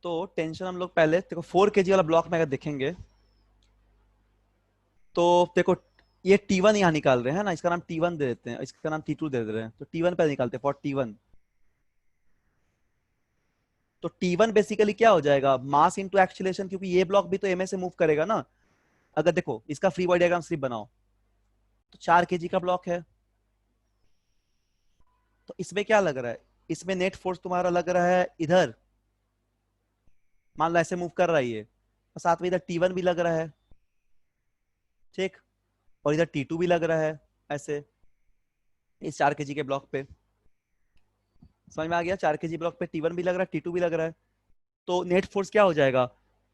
[SPEAKER 1] तो टेंशन हम लोग पहले देखो 4 केजी वाला ब्लॉक में अगर देखेंगे तो देखो, ये T1 यहाँ निकाल रहे हैं ना, इसका नाम T1 दे देते हैं, इसका नाम T2 दे दे रहे हैं, तो T1 पहले निकालते हैं, फॉर T1। तो T1 बेसिकली क्या हो जाएगा, मास इंटू एक्सीलरेशन, क्योंकि ये ब्लॉक भी तो एमए से मूव करेगा ना। अगर देखो इसका फ्री बॉडी डायग्राम सिर्फ बनाओ, तो 4 केजी का ब्लॉक है, तो इसमें क्या लग रहा है, इसमें नेट फोर्स तुम्हारा लग रहा है इधर, मान लो ऐसे मूव कर रहा है ये, और साथ में इधर T1 भी लग रहा है, ठीक, और इधर T2 भी लग रहा है ऐसे, इस 4 केजी के ब्लॉक पे। समझ में आ गया, 4 केजी ब्लॉक पे T1 भी लग रहा है, T2 भी लग रहा है। तो नेट फोर्स क्या हो जाएगा,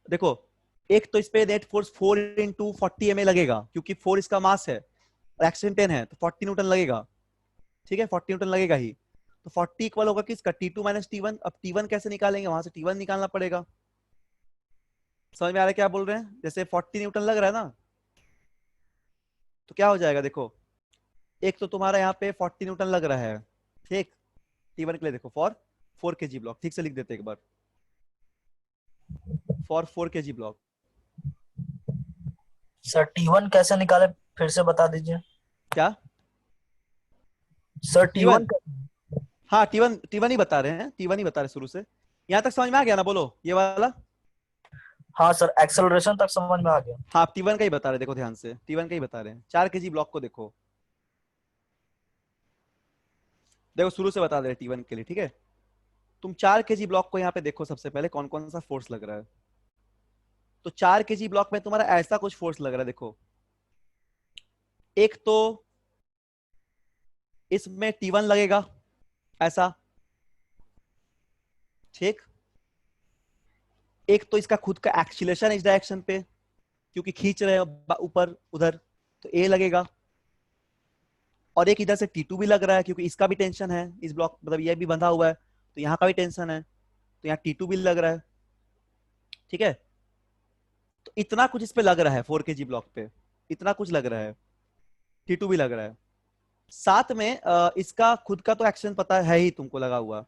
[SPEAKER 1] देखो एक तो इस पे नेट फोर्स 4 × 40 MA लगेगा, क्योंकि 4 इसका मास है और एक्शन 10 है, तो 40 न्यूटन लगेगा, ठीक है, 40 न्यूटन लगेगा ही। तो 40 इक्वल होगा किसका, T2 - T1। अब T1 कैसे निकालेंगे, वहां से T1 निकालना पड़ेगा। समझ में आ रहा है क्या बोल रहे हैं, जैसे 40 न्यूटन लग रहा है ना, तो क्या हो जाएगा, देखो एक तो तुम्हारा यहाँ पे 40 न्यूटन लग रहा है, ठीक, T1 के लिए देखो, फॉर 4 केजी ब्लॉक, ठीक से लिख देते एक बार, for 4 KG block.
[SPEAKER 4] Sir T1 कैसे निकाले, फिर से बता दीजिए।
[SPEAKER 1] क्या?
[SPEAKER 4] सर
[SPEAKER 1] T1,
[SPEAKER 4] T1
[SPEAKER 1] हाँ T1 ही बता रहे हैं, T1 ही बता रहे हैं शुरू से। यहाँ तक समझ में आ गया ना, बोलो ये वाला।
[SPEAKER 4] हाँ सर, एक्सेलरेशन तक समझ में आ गया।
[SPEAKER 1] हाँ आप T1 का ही बता रहे हैं, देखो ध्यान से, T1 का ही बता रहे हैं, 4 केजी ब्लॉक को देखो, देखो शुरू से बता दे रहे T1 के लिए, ठीक है। तुम 4 केजी ब्लॉक को यहाँ पे देखो, सबसे पहले कौन कौन सा फोर्स लग रहा है। तो 4 केजी ब्लॉक में तुम्हारा ऐसा कुछ फोर्स लग रहा है, देखो एक तो इसमें T1 लगेगा ऐसा, ठीक, एक तो इसका खुद का एक्सीलरेशन इस डायरेक्शन पे, क्योंकि खींच रहे हैं ऊपर उधर, तो ए लगेगा। और एक इधर से T2 भी लग रहा है, क्योंकि इसका भी टेंशन है इस ब्लॉक, मतलब ये भी बंधा हुआ है, तो यहाँ का भी टेंशन है, तो यहाँ T2 भी लग रहा है। ठीक है, तो इतना कुछ इस पे लग रहा है 4 kg ब्लॉक पे, इतना कुछ लग रहा है, T2 भी लग रहा है। साथ में इसका खुद का तो एक्शन पता है ही तुमको लगा हुआ,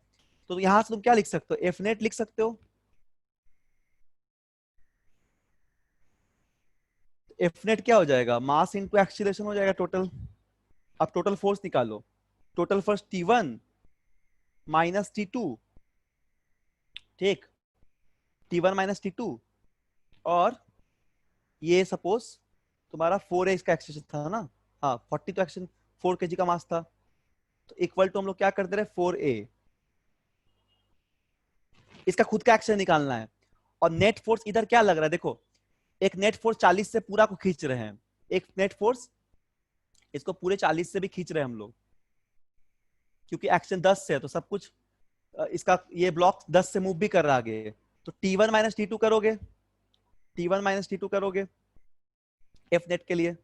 [SPEAKER 1] तो यहां से तुम क्या लिख सकते हो, एफ नेट लिख सकते हो। एफ नेट क्या हो जाएगा, मास इंटू एक्सीलरेशन हो जाएगा टोटल। अब टोटल फोर्स निकालो, total force T1 minus T2, ठीक, T1 माइनस T2, और ये सपोज तुम्हारा 4A इसका एक्सीलरेशन था ना, हाँ 40 तो एक्शन 4 kg का मास था, तो इक्वल टू हम लोग क्या कर दे रहे 4A, इसका खुद का एक्शन निकालना है। और नेट फोर्स इधर क्या लग रहा है, देखो एक नेट फोर्स 40 से पूरा को खींच रहे हैं, एक नेट फोर्स इसको पूरे 40 से भी खींच रहे हैं हम लोग, क्योंकि एक्शन 10 से है, तो सब कुछ इसका ये ब्लॉक 10 से मूव भी कर रहा है आगे, तो T1 माइनस T2 करोगे, T1 माइनस T2 करोगे एफ नेट के लिए,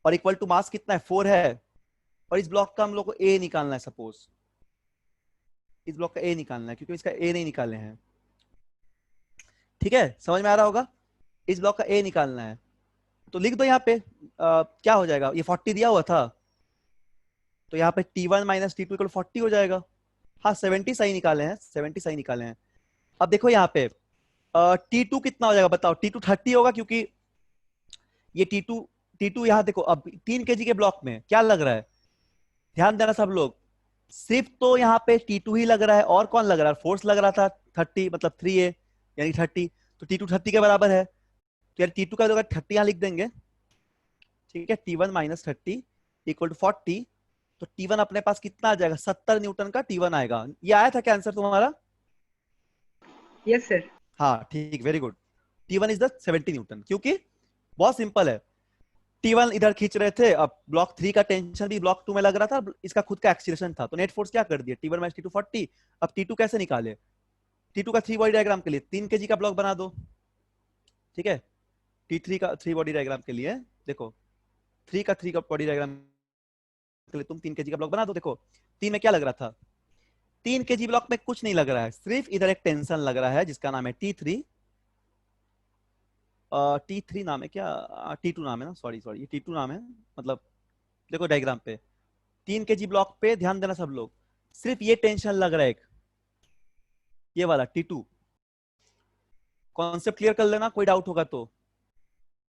[SPEAKER 1] और इक्वल टू मास कितना है 4 है, और इस ब्लॉक का हम लोग को ए निकालना है, सपोज इस ब्लॉक का ए निकालना है, क्योंकि इसका ए नहीं निकाले हैं। ठीक है, समझ में आ रहा होगा, इस ब्लॉक का ए निकालना है, तो लिख दो यहाँ पे क्या हो जाएगा, ये 40 दिया हुआ था, तो यहाँ पे T1 माइनस T2 इक्वल 40 हो जाएगा। हाँ 70 सही निकाले हैं, 70 सही निकाले हैं। अब देखो यहाँ पे T2 कितना हो जाएगा बताओ, T2 30 होगा, क्योंकि ये T2 यहाँ देखो, अब 3 kg के ब्लॉक में क्या लग रहा है, ध्यान देना सब लोग, सिर्फ तो यहाँ पे T2 ही लग रहा है, और कौन लग रहा है, फोर्स लग रहा था 30, मतलब 3A यानी 30, तो T2 30 के बराबर है, तो यार T2 का 30 यहाँ लिख देंगे। ठीक है, T1 माइनस 30 इक्वल टू 40, तो T1 अपने पास कितना आ जाएगा, 70 न्यूटन का T1 आएगा। ये आया था क्या आंसर तुम्हारा?
[SPEAKER 5] Yes, sir.
[SPEAKER 1] हाँ ठीक, very good. T1 is the 70 Newton, क्योंकि बहुत सिंपल है, T1 इधर खींच रहे थे, अब ब्लॉक 3 का टेंशन भी ब्लॉक 2 में लग रहा था, इसका खुद का एक्सीलरेशन था, तो नेट फोर्स क्या कर दिया, T1 माइनस T2 40। अब T2 कैसे निकाले, T2 का 3 बॉडी डायग्राम के लिए 3 kg का ब्लॉक बना दो। ठीक है, T3 का 3 बॉडी डायग्राम के लिए देखो, 3 का बॉडी डायग्राम के लिए तुम 3 kg का ब्लॉक बना दो। देखो 3 में क्या लग रहा था, 3 kg ब्लॉक में कुछ नहीं लग रहा है, सिर्फ इधर एक टेंशन लग रहा है जिसका नाम है T3, T3 नाम है क्या, T2 नाम है ना, सॉरी ये T2 नाम है, मतलब देखो डायग्राम पे 3 kg ब्लॉक पे ध्यान देना सब लोग, सिर्फ ये टेंशन लग रहा है एक, ये वाला T2। कॉन्सेप्ट क्लियर कर लेना, कोई डाउट होगा तो।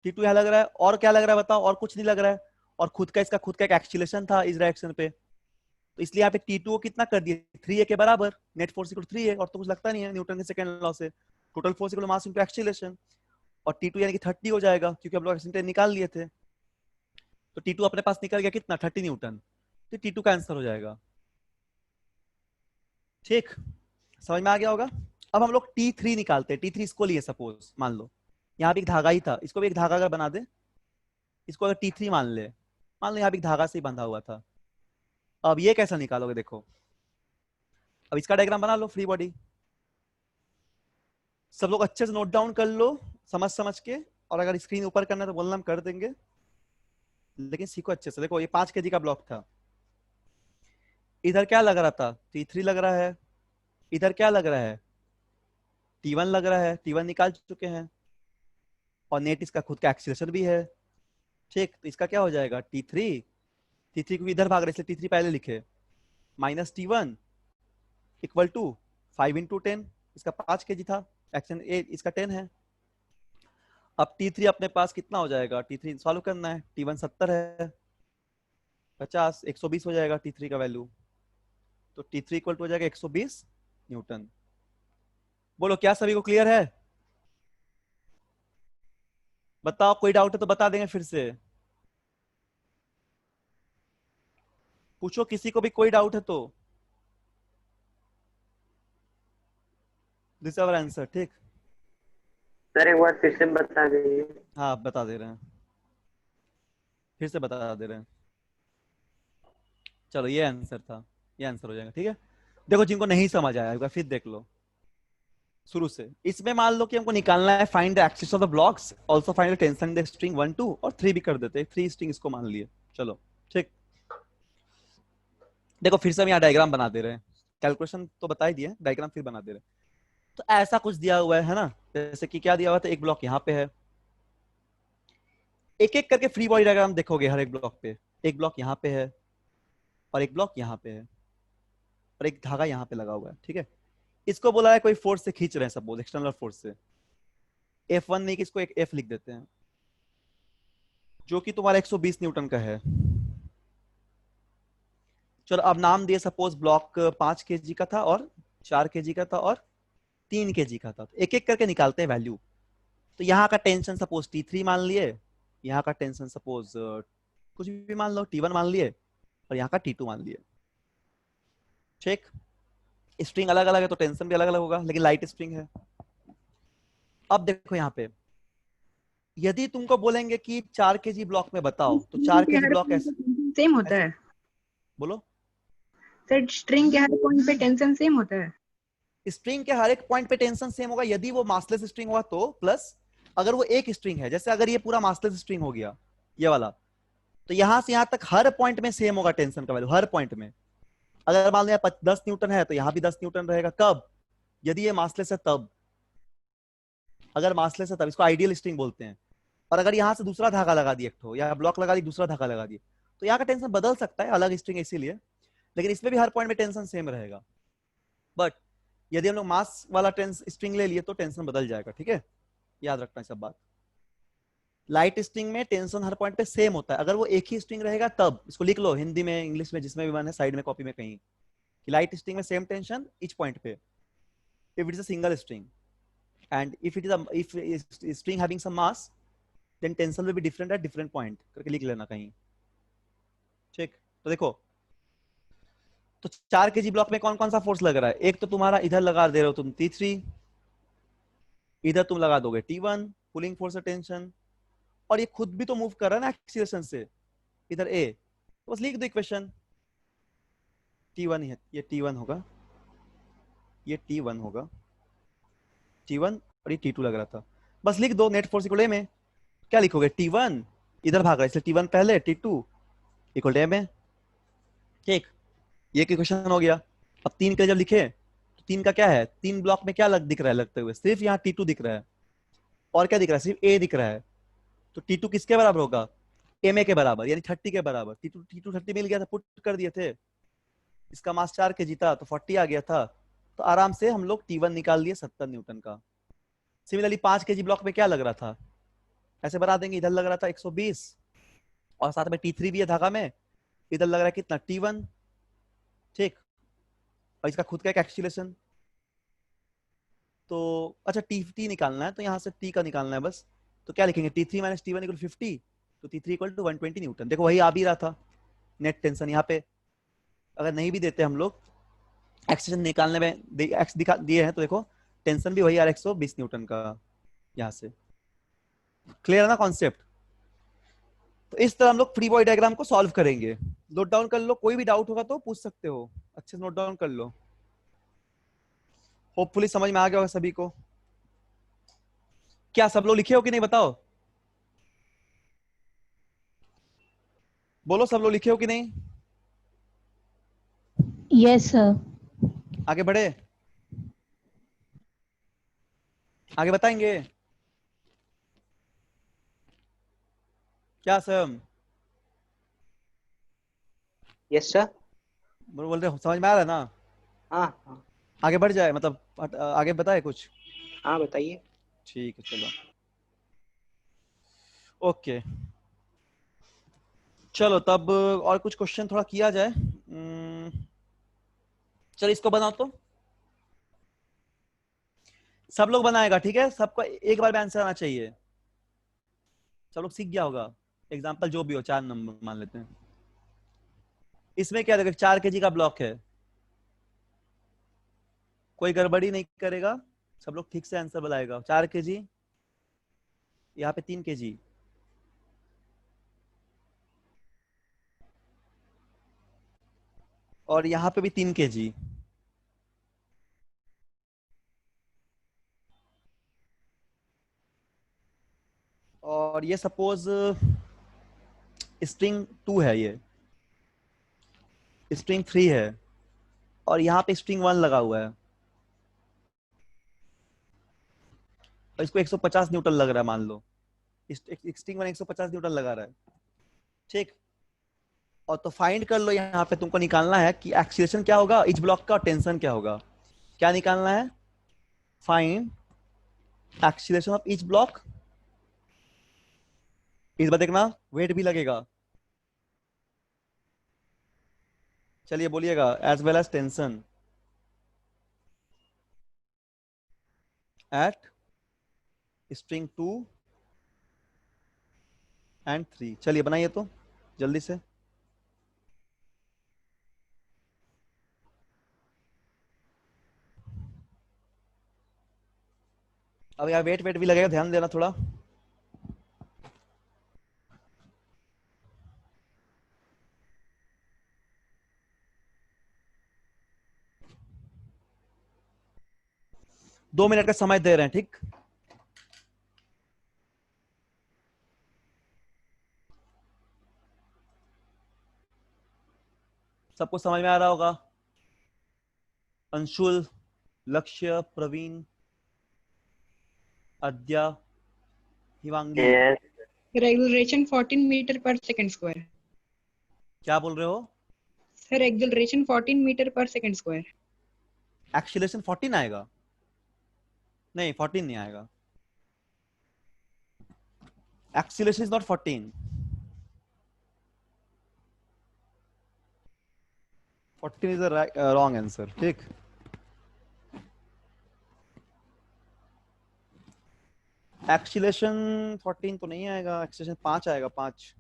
[SPEAKER 1] T2 यहाँ लग रहा है, और क्या लग रहा है बताओ, और कुछ नहीं लग रहा है, और इसका खुद का एक एक्सीलरेशन था इस डायरेक्शन पे, तो इसलिए यहाँ पे T2 को कितना कर दिया 3A के बराबर, नेट फोर्स इक्वल 3A, और तो कुछ लगता नहीं है न्यूटन के सेकंड लॉ से, टोटल फोर्स इक्वल मास इनटू एक्सीलरेशन, और T2 यानी कि 30 हो जाएगा, क्योंकि हम लोग एक्सीलरेशन निकाल लिए थे, तो T2 अपने पास निकल गया कितना 30 न्यूटन, तो T2 का आंसर हो जाएगा। ठीक, समझ में आ गया होगा। अब हम लोग T3 निकालते हैं, T3 इसको लिए सपोज, मान लो यहाँ भी एक धागा ही था, इसको भी एक धागा अगर बना दे, इसको अगर T3 मान लो यहाँ भी एक धागा से ही बंधा हुआ था, अब ये कैसा निकालोगे देखो, अब इसका डायग्राम बना लो फ्री बॉडी, सब लोग अच्छे से नोट डाउन कर लो समझ के, और अगर स्क्रीन ऊपर करना है तो बोलना हम कर देंगे, लेकिन सीखो अच्छे से। देखो ये 5 kg का ब्लॉक था, इधर क्या लग रहा था T3 लग रहा है, इधर क्या लग रहा है T1 लग रहा है, T1 निकाल चुके हैं, और नेट इसका खुद का एक्सीलरेशन भी है। ठीक, तो इसका क्या हो जाएगा T3 को इधर भाग रहे इसलिए T3 पहले लिखे, minus T1 equal to 5 into 10, इसका 5 kg था, एक्शन ए इसका 10 है। अब T3 अपने पास कितना हो जाएगा, T3 सॉल्व करना है, T1 70 है, 50 120 हो जाएगा T3 का वैल्यू, तो T3 इक्वल टू हो जाएगा 120 न्यूटन। बोलो क्या सभी को क्लियर है, बताओ कोई डाउट है तो बता देंगे फिर से, पूछो किसी को भी कोई डाउट है तो। दिस आवर आंसर, ठीक।
[SPEAKER 2] सर एक बार फिर से बता दीजिए।
[SPEAKER 1] हाँ बता दे रहे हैं, फिर से बता दे रहे हैं, चलो ये आंसर था, ये आंसर हो जाएगा। ठीक है, देखो जिनको नहीं समझ आया एक बार फिर देख लो, शुरू से। इसमें मान लो कि हमको निकालना है find the axis of the blocks, also find the tension in the string 1 2 और 3 भी कर देते हैं, 3 स्ट्रिंग इसको मान लिए। चलो ठीक, देखो फिर से हम यहाँ डायग्राम बना दे रहे हैं, कैलकुलेशन तो बता ही दिया, डायग्राम फिर बना दे रहे हैं। तो ऐसा कुछ दिया हुआ है ना, जैसे कि क्या दिया हुआ था, एक ब्लॉक यहाँ पे है, एक एक करके फ्री बॉडी डायग्राम देखोगे हर एक ब्लॉक पे, एक ब्लॉक यहाँ पे है और एक ब्लॉक यहाँ पे है और एक धागा यहाँ पे लगा हुआ है, ठीक है। इसको बोला है कोई फोर्स से खींच रहे हैं, सपोज एक्सटर्नल फोर्स से, F1 नहीं कि इसको एक F लिख देते हैं, जो कि तुम्हारा 120 न्यूटन का है। चलो अब नाम दिए, सपोज ब्लॉक 5 केजी का था और 4 केजी का था और 3 केजी का था, तो एक एक करके निकालते हैं वैल्यू। तो यहाँ का टेंशन सपोज T3 मान लिए, यहाँ का टेंशन सपोज कुछ भी मान लो T1 मान लिए और यहाँ का T2 मान लिए, ठीक। स्ट्रिंग अलग अलग है तो टेंशन भी अलग अलग होगा, लेकिन लाइट स्ट्रिंग है। अब देखो यहाँ पे, यदि तुमको बोलेंगे कि 4 केजी ब्लॉक में बताओ, तो 4 केजी ब्लॉक ऐसे
[SPEAKER 5] सेम होता है
[SPEAKER 1] बोलो,
[SPEAKER 5] सर, स्ट्रिंग के हर पॉइंट पे टेंशन सेम होता है।
[SPEAKER 1] स्ट्रिंग के हर एक पॉइंट पे टेंशन सेम होगा यदि वो मासलेस स्ट्रिंग हुआ तो, प्लस अगर वो एक स्ट्रिंग है, जैसे अगर ये पूरा मासलेस स्ट्रिंग हो गया ये वाला, तो यहां से यहां तक हर पॉइंट में सेम होगा टेंशन का वैल्यू, हर पॉइंट में। अगर मान लो 10 न्यूटन है तो यहाँ भी 10 न्यूटन रहेगा, कब, यदि ये मासलेस है तब, अगर मासलेस है तब, इसको आइडियल स्ट्रिंग बोलते हैं। और अगर यहाँ से दूसरा धागा लगा दिया एक ठो, या ब्लॉक लगा दी, दूसरा धागा लगा दिया, तो यहाँ का टेंशन बदल सकता है, अलग स्ट्रिंग इसीलिए, लेकिन इसमें भी हर पॉइंट में टेंशन सेम रहेगा। बट यदि हम लोग मास वाला स्ट्रिंग ले लिए तो टेंशन बदल जाएगा, ठीक है, याद रखना सब बात। लाइट स्ट्रिंग में टेंशन हर पॉइंट पे सेम होता है, अगर वो एक ही स्ट्रिंग रहेगा तब, इसको लिख लो हिंदी में इंग्लिश में जिसमें भी मन है, साइड में कॉपी में कहीं, कि लाइट स्ट्रिंग में सेम टेंशन ईच पॉइंट पे if it is a single string, and if it is if string having some mass then tensor will be different at different point, करके लिख लेना कहीं, ठीक। तो देखो, तो 4 केजी ब्लॉक में कौन कौन सा फोर्स लग रहा है, एक तो तुम्हारा इधर लगा दे रहे हो तुम T3, इधर तुम लगा दोगे T1 पुलिंग फोर्स टेंशन, और ये खुद भी तो मूव कर रहा है ना एक्सीलरेशन से, इधर A, तो बस लिख दो इक्वेशन, T1 है, ये T1 होगा, ये T1 होगा, T1 और ये T2 लग रहा था, बस लिख दो नेट फोर्स इक्वल ए में, क्या लिखोगे, T1 इधर भाग रहा है इसलिए T1 पहले, T2 इक्वल ए में, ठीक। ये इक्वेशन हो गया। अब 3 के जब लिखे तो 3 का क्या है, 3 ब्लॉक में क्या दिख रहा है लगते हुए, सिर्फ यहाँ T2 दिख रहा है, और क्या दिख रहा है, सिर्फ A दिख रहा है, तो T2 किसके बराबर होगा, MA के बराबर, यानी 30 के बराबर। T2 30 मिल गया था, पुट कर दिए थे, इसका मास 4 केजी था तो 40 आ गया था, तो आराम से हम लोग T1 निकाल लिए 70 न्यूटन का। सिमिलरली 5 केजी ब्लॉक में क्या लग रहा था, ऐसे बना देंगे, इधर लग रहा था 120 और साथ में T3 भी है धागा में, इधर लग रहा है कितना T1, ठीक। और इसका खुद का एक एक्सीलरेशन, तो अच्छा T निकालना है, तो यहाँ से T का निकालना है बस, तो क्या लिखेंगे, T3 माइनस T1 इक्वल 50, तो T3 इक्वल टू 120 न्यूटन। देखो वही आ भी रहा था, नेट टेंशन यहाँ पे, अगर नहीं भी देते हम लोग एक्सीलरेशन निकालने में एक्स दिखा दिए हैं, तो देखो टेंशन भी वही आ रहा है 120 न्यूटन का यहाँ से। क्लियर है ना कॉन्सेप्ट। तो इस तरह हम लोग फ्री बॉडी डायग्राम को सॉल्व करेंगे। नोट डाउन कर लो, कोई भी डाउट होगा तो पूछ सकते हो, अच्छे से नोट डाउन कर लो। होपफुली समझ में आ गया होगा सभी को। क्या सब लोग लिखे हो कि नहीं बताओ, बोलो सब लोग लिखे हो कि नहीं,
[SPEAKER 3] यस सर।
[SPEAKER 1] आगे बढ़े, आगे बताएंगे क्या सर,
[SPEAKER 2] यस सर।
[SPEAKER 1] बोल रहे हो, समझ में आ रहा है ना,
[SPEAKER 2] हाँ हाँ
[SPEAKER 1] आगे बढ़ जाए, मतलब आगे बताए कुछ,
[SPEAKER 2] हाँ, बताइए।
[SPEAKER 1] ठीक है चलो ओके। चलो तब और कुछ क्वेश्चन थोड़ा किया जाए। चलो इसको बनाओ, तो सब लोग बनाएगा, ठीक है, सबको एक बार में आंसर आना चाहिए, सब लोग सीख गया होगा। एग्जाम्पल जो भी हो, 4 नंबर मान लेते हैं। इसमें क्या देखो, 4 केजी का ब्लॉक है, कोई गड़बड़ी नहीं करेगा, सब लोग ठीक से आंसर बताएगा। 4 केजी, यहाँ पे 3 केजी, और यहाँ पे भी 3 केजी, और ये सपोज स्ट्रिंग 2 है, ये स्ट्रिंग 3 है, और यहाँ पे स्ट्रिंग 1 लगा हुआ है, और इसको 150 न्यूटन लग रहा है, मान लो स्ट्रिंग 1 150 न्यूटन लगा रहा है, ठीक। और तो फाइंड कर लो, यहाँ पे तुमको निकालना है कि एक्सीलरेशन क्या होगा इच ब्लॉक का, और टेंशन क्या होगा। क्या निकालना है? Find acceleration of each block. इस बार देखना वेट भी लगेगा, चलिए बोलिएगा, as well as tension at string 2 and 3। चलिए बनाइए तो जल्दी से। अब यार वेट वेट भी लगेगा, ध्यान देना थोड़ा। दो मिनट का समय दे रहे हैं, ठीक। सबको समझ में आ रहा होगा? अंशुल, लक्ष्य, प्रवीण, आद्या, हिवांगी।
[SPEAKER 4] Yes.
[SPEAKER 5] Sir, acceleration 14 meter per second square.
[SPEAKER 1] क्या बोल रहे हो?
[SPEAKER 5] Sir, acceleration 14 meter per second square.
[SPEAKER 1] Acceleration 14 आएगा? नहीं 14 नहीं आएगा, acceleration is not 14। 14 is wrong answer, ठीक। एक्सीलरेशन 14 तो नहीं आएगा, एक्सीलरेशन 5 आएगा, 5।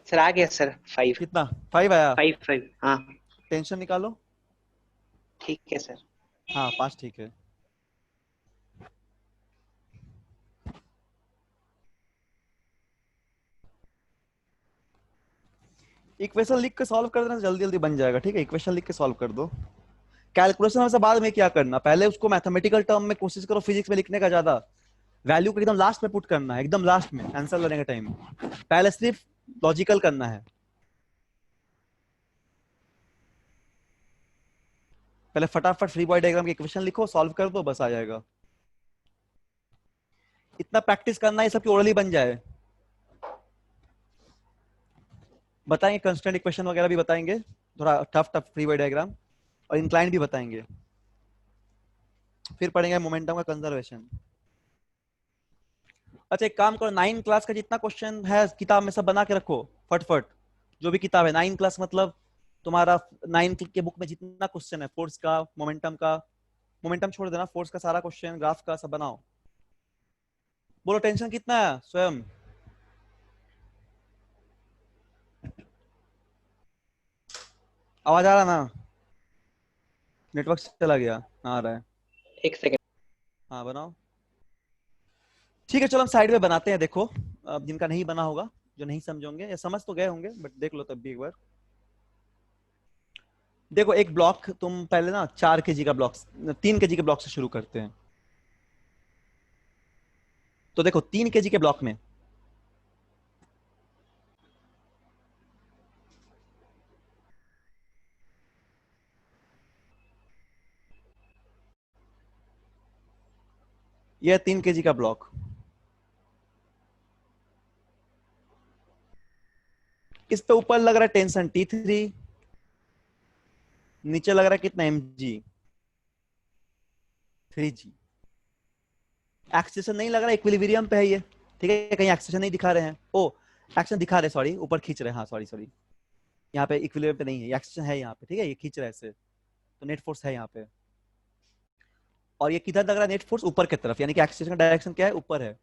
[SPEAKER 2] सर आ गया सर 5
[SPEAKER 1] कितना? 5 आया?
[SPEAKER 2] 5 हाँ
[SPEAKER 1] टेंशन निकालो।
[SPEAKER 2] ठीक है सर।
[SPEAKER 1] हाँ 5 ठीक है। इक्वेशन लिख के सॉल्व कर देना, जल्दी जल्दी बन जाएगा, ठीक है। इक्वेशन लिख के सॉल्व कर दो। कैलकुलेशन हमेशा बाद में क्या करना, पहले उसको मैथमेटिकल टर्म में कोशिश करो, फिजिक्स में लिखने का ज्यादा। वैल्यू को एकदम लास्ट में पुट करना है, एकदम लास्ट में आंसर लेने के टाइम। पहले सिर्फ लॉजिकल करना है, पहले फटाफट फ्री बॉडी डायग्राम की इक्वेशन लिखो, सॉल्व कर दो, बस आ जाएगा। इतना प्रैक्टिस करना है सबकी ओरली बन जाए। बताएंगे कंस्टेंट इक्वेशन वगैरह भी बताएंगे, थोड़ा tough tough free body diagram, और इंक्लाइन भी बताएंगे। फिर पढ़ेंगे मोमेंटम का कंजर्वेशन। अच्छा एक काम करो, 9 क्लास का जितना क्वेश्चन है किताब में सब बना के रखो फटफट। जो भी किताब है 9 क्लास मतलब तुम्हारा 9 के बुक में जितना क्वेश्चन है, फोर्स का, मोमेंटम का, मोमेंटम छोड़ देना, फोर्स का सारा क्वेश्चन, ग्राफ का सब बनाओ। बोलो टेंशन कितना है स्वयं? आवाज आ रहा ना? नेटवर्क चला गया? आ रहा है।
[SPEAKER 2] 1 सेकंड।
[SPEAKER 1] हाँ बनाओ। ठीक है चलो हम साइड में बनाते हैं। देखो अब जिनका नहीं बना होगा, जो नहीं समझोगे या समझ तो गए होंगे, बट देख लो तब भी एक बार। देखो एक ब्लॉक, तुम पहले ना 4 kg का ब्लॉक, 3 kg के ब्लॉक से शुरू करते हैं। तो देखो 3 kg के ब्लॉक में यह 3 kg का ब्लॉक, इस पे ऊपर लग रहा है टेंशन T3, नीचे लग रहा है कितना mg 3g। एक्सेशन नहीं लग रहा, इक्विलिब्रियम पे है ये, ठीक है। कहीं एक्सेशन नहीं दिखा रहे हैं, ओ एक्शन दिखा रहे, सॉरी ऊपर खींच रहे हैं, हाँ सॉरी सॉरी, यहाँ पे इक्विलिब्रियम पे नहीं है, एक्सेशन है यहाँ पे, ठीक है। ये खींच रहे हैं ऐसे, तो नेट फोर्स है यहाँ पे। और ये किधर लग रहा है नेट फोर्स? ऊपर की तरफ, यानी कि एक्सेशन का डायरेक्शन क्या है? ऊपर है।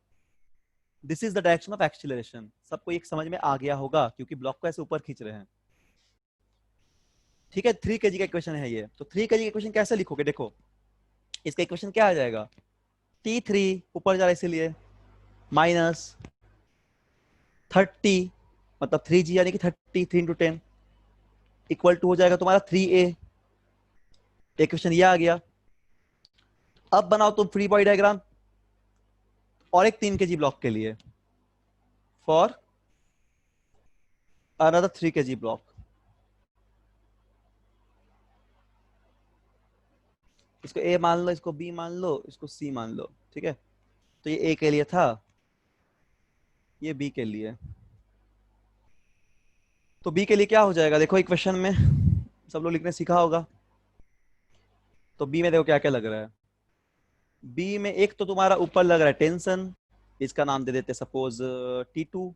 [SPEAKER 1] This is the direction of acceleration. सबको एक समझ में आ गया होगा, क्योंकि ब्लॉक को ऐसे ऊपर खींच रहे हैं, ठीक है। 3 kg का इक्वेशन है ये। तो 3 kg का इक्वेशन कैसे लिखोगे? देखो इसका इक्वेशन क्या आ जाएगा, T3 ऊपर जा रहा है इसीलिए माइनस 30, मतलब 3g यानी कि 30, 3 into 10 इक्वल टू हो जाएगा तुम्हारा 3a। इक्वेशन ये आ गया। अब बनाओ तुम फ्री बॉडी डायग्राम और एक 3 kg ब्लॉक के लिए, फॉर अनदर 3 kg ब्लॉक। इसको ए मान लो, इसको बी मान लो, इसको सी मान लो, ठीक है। तो ये ए के लिए था, ये बी के लिए। तो बी के लिए क्या हो जाएगा, देखो इक्वेशन में सब लोग लिखने सीखा होगा। तो बी में देखो क्या क्या लग रहा है। बी में एक तो तुम्हारा ऊपर लग रहा है टेंशन, इसका नाम दे देते सपोज T2,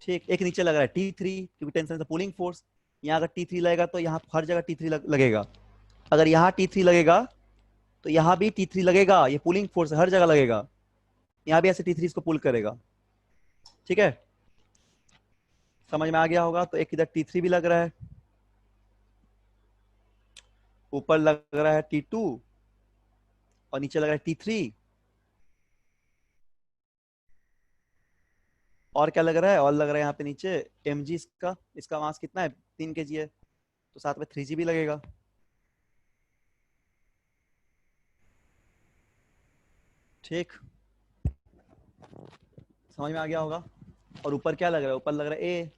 [SPEAKER 1] ठीक। एक नीचे लग रहा है T3, क्योंकि टेंशन से पुलिंग फोर्स। यहाँ अगर T3 लगेगा तो यहाँ हर जगह T3 लगेगा। अगर यहाँ T3 लगेगा तो यहाँ भी T3 लगेगा, ये पुलिंग फोर्स हर जगह लगेगा। यहाँ भी ऐसे T3 इसको पुल करेगा, ठीक है। समझ में आ गया होगा। तो एक इधर T3 भी लग रहा है, ऊपर लग रहा है T2 और नीचे लग रहा है T3। और क्या लग रहा है, और लग रहा है यहाँ पे नीचे mg, इसका मास कितना है, 3 kg है, तो साथ में 3g भी लगेगा, ठीक। समझ में आ गया होगा। और ऊपर क्या लग रहा है, ऊपर लग रहा है a।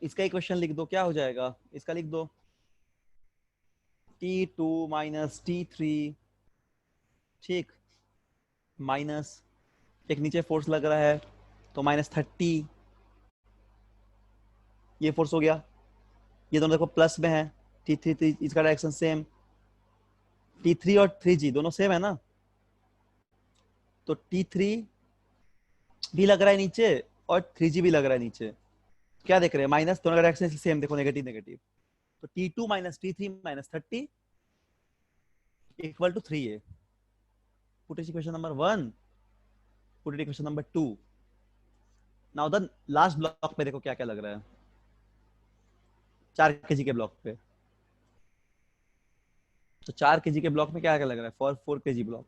[SPEAKER 1] इसका इक्वेशन लिख दो, क्या हो जाएगा, इसका लिख दो T2 माइनस T3, ठीक, माइनस एक नीचे फोर्स लग रहा है तो -30, ये फोर्स हो गया। ये दोनों देखो प्लस में है, T3 इसका डायरेक्शन सेम, T3 और 3g दोनों सेम है ना। तो T3 भी लग रहा है नीचे और 3g भी लग रहा है नीचे। क्या देख रहे हैं, माइनस, दोनों का डायरेक्शन सेम, देखो नेगेटिव नेगेटिव। तो T2 minus T3 minus 30 equal to 3a। Put it equation number 1, put it equation number 2। Now the last block पे देखो क्या क्या लग रहा है, 4 kg के ब्लॉक पे। तो 4 kg के ब्लॉक में क्या क्या लग रहा है, फॉर 4 kg ब्लॉक।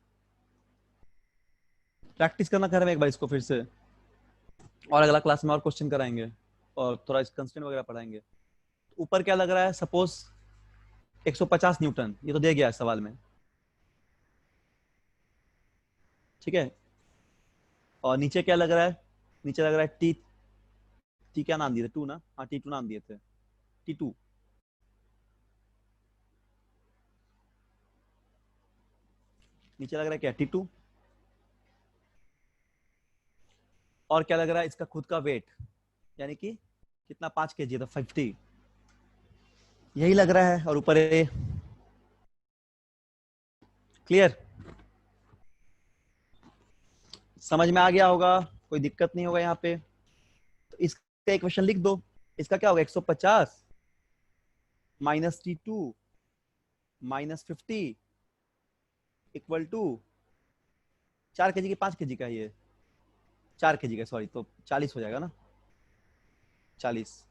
[SPEAKER 1] प्रैक्टिस करना घर में एक बार इसको फिर से, और अगला क्लास में और क्वेश्चन कराएंगे और थोड़ा कंस्टेंट वगैरह पढ़ाएंगे। ऊपर क्या लग रहा है, सपोज 150 न्यूटन, ये तो दे गया है सवाल में, ठीक है। और नीचे क्या लग रहा है, नीचे लग रहा है टी क्या नाम दिए थे, 2 ना, हाँ T2 नाम दिए थे, T2। नीचे लग रहा है क्या, T2। और क्या लग रहा है, इसका खुद का वेट, यानी कि कितना, 5 kg था, 50, यही लग रहा है। और ऊपर ए, क्लियर, समझ में आ गया होगा, कोई दिक्कत नहीं होगा यहाँ पे। तो इसका इक्वेशन लिख दो, इसका क्या होगा, 150 minus T2 minus 50 equal to 4 kg की 5 kg का, ये 4 kg का, सॉरी, तो 40 हो जाएगा ना, 40।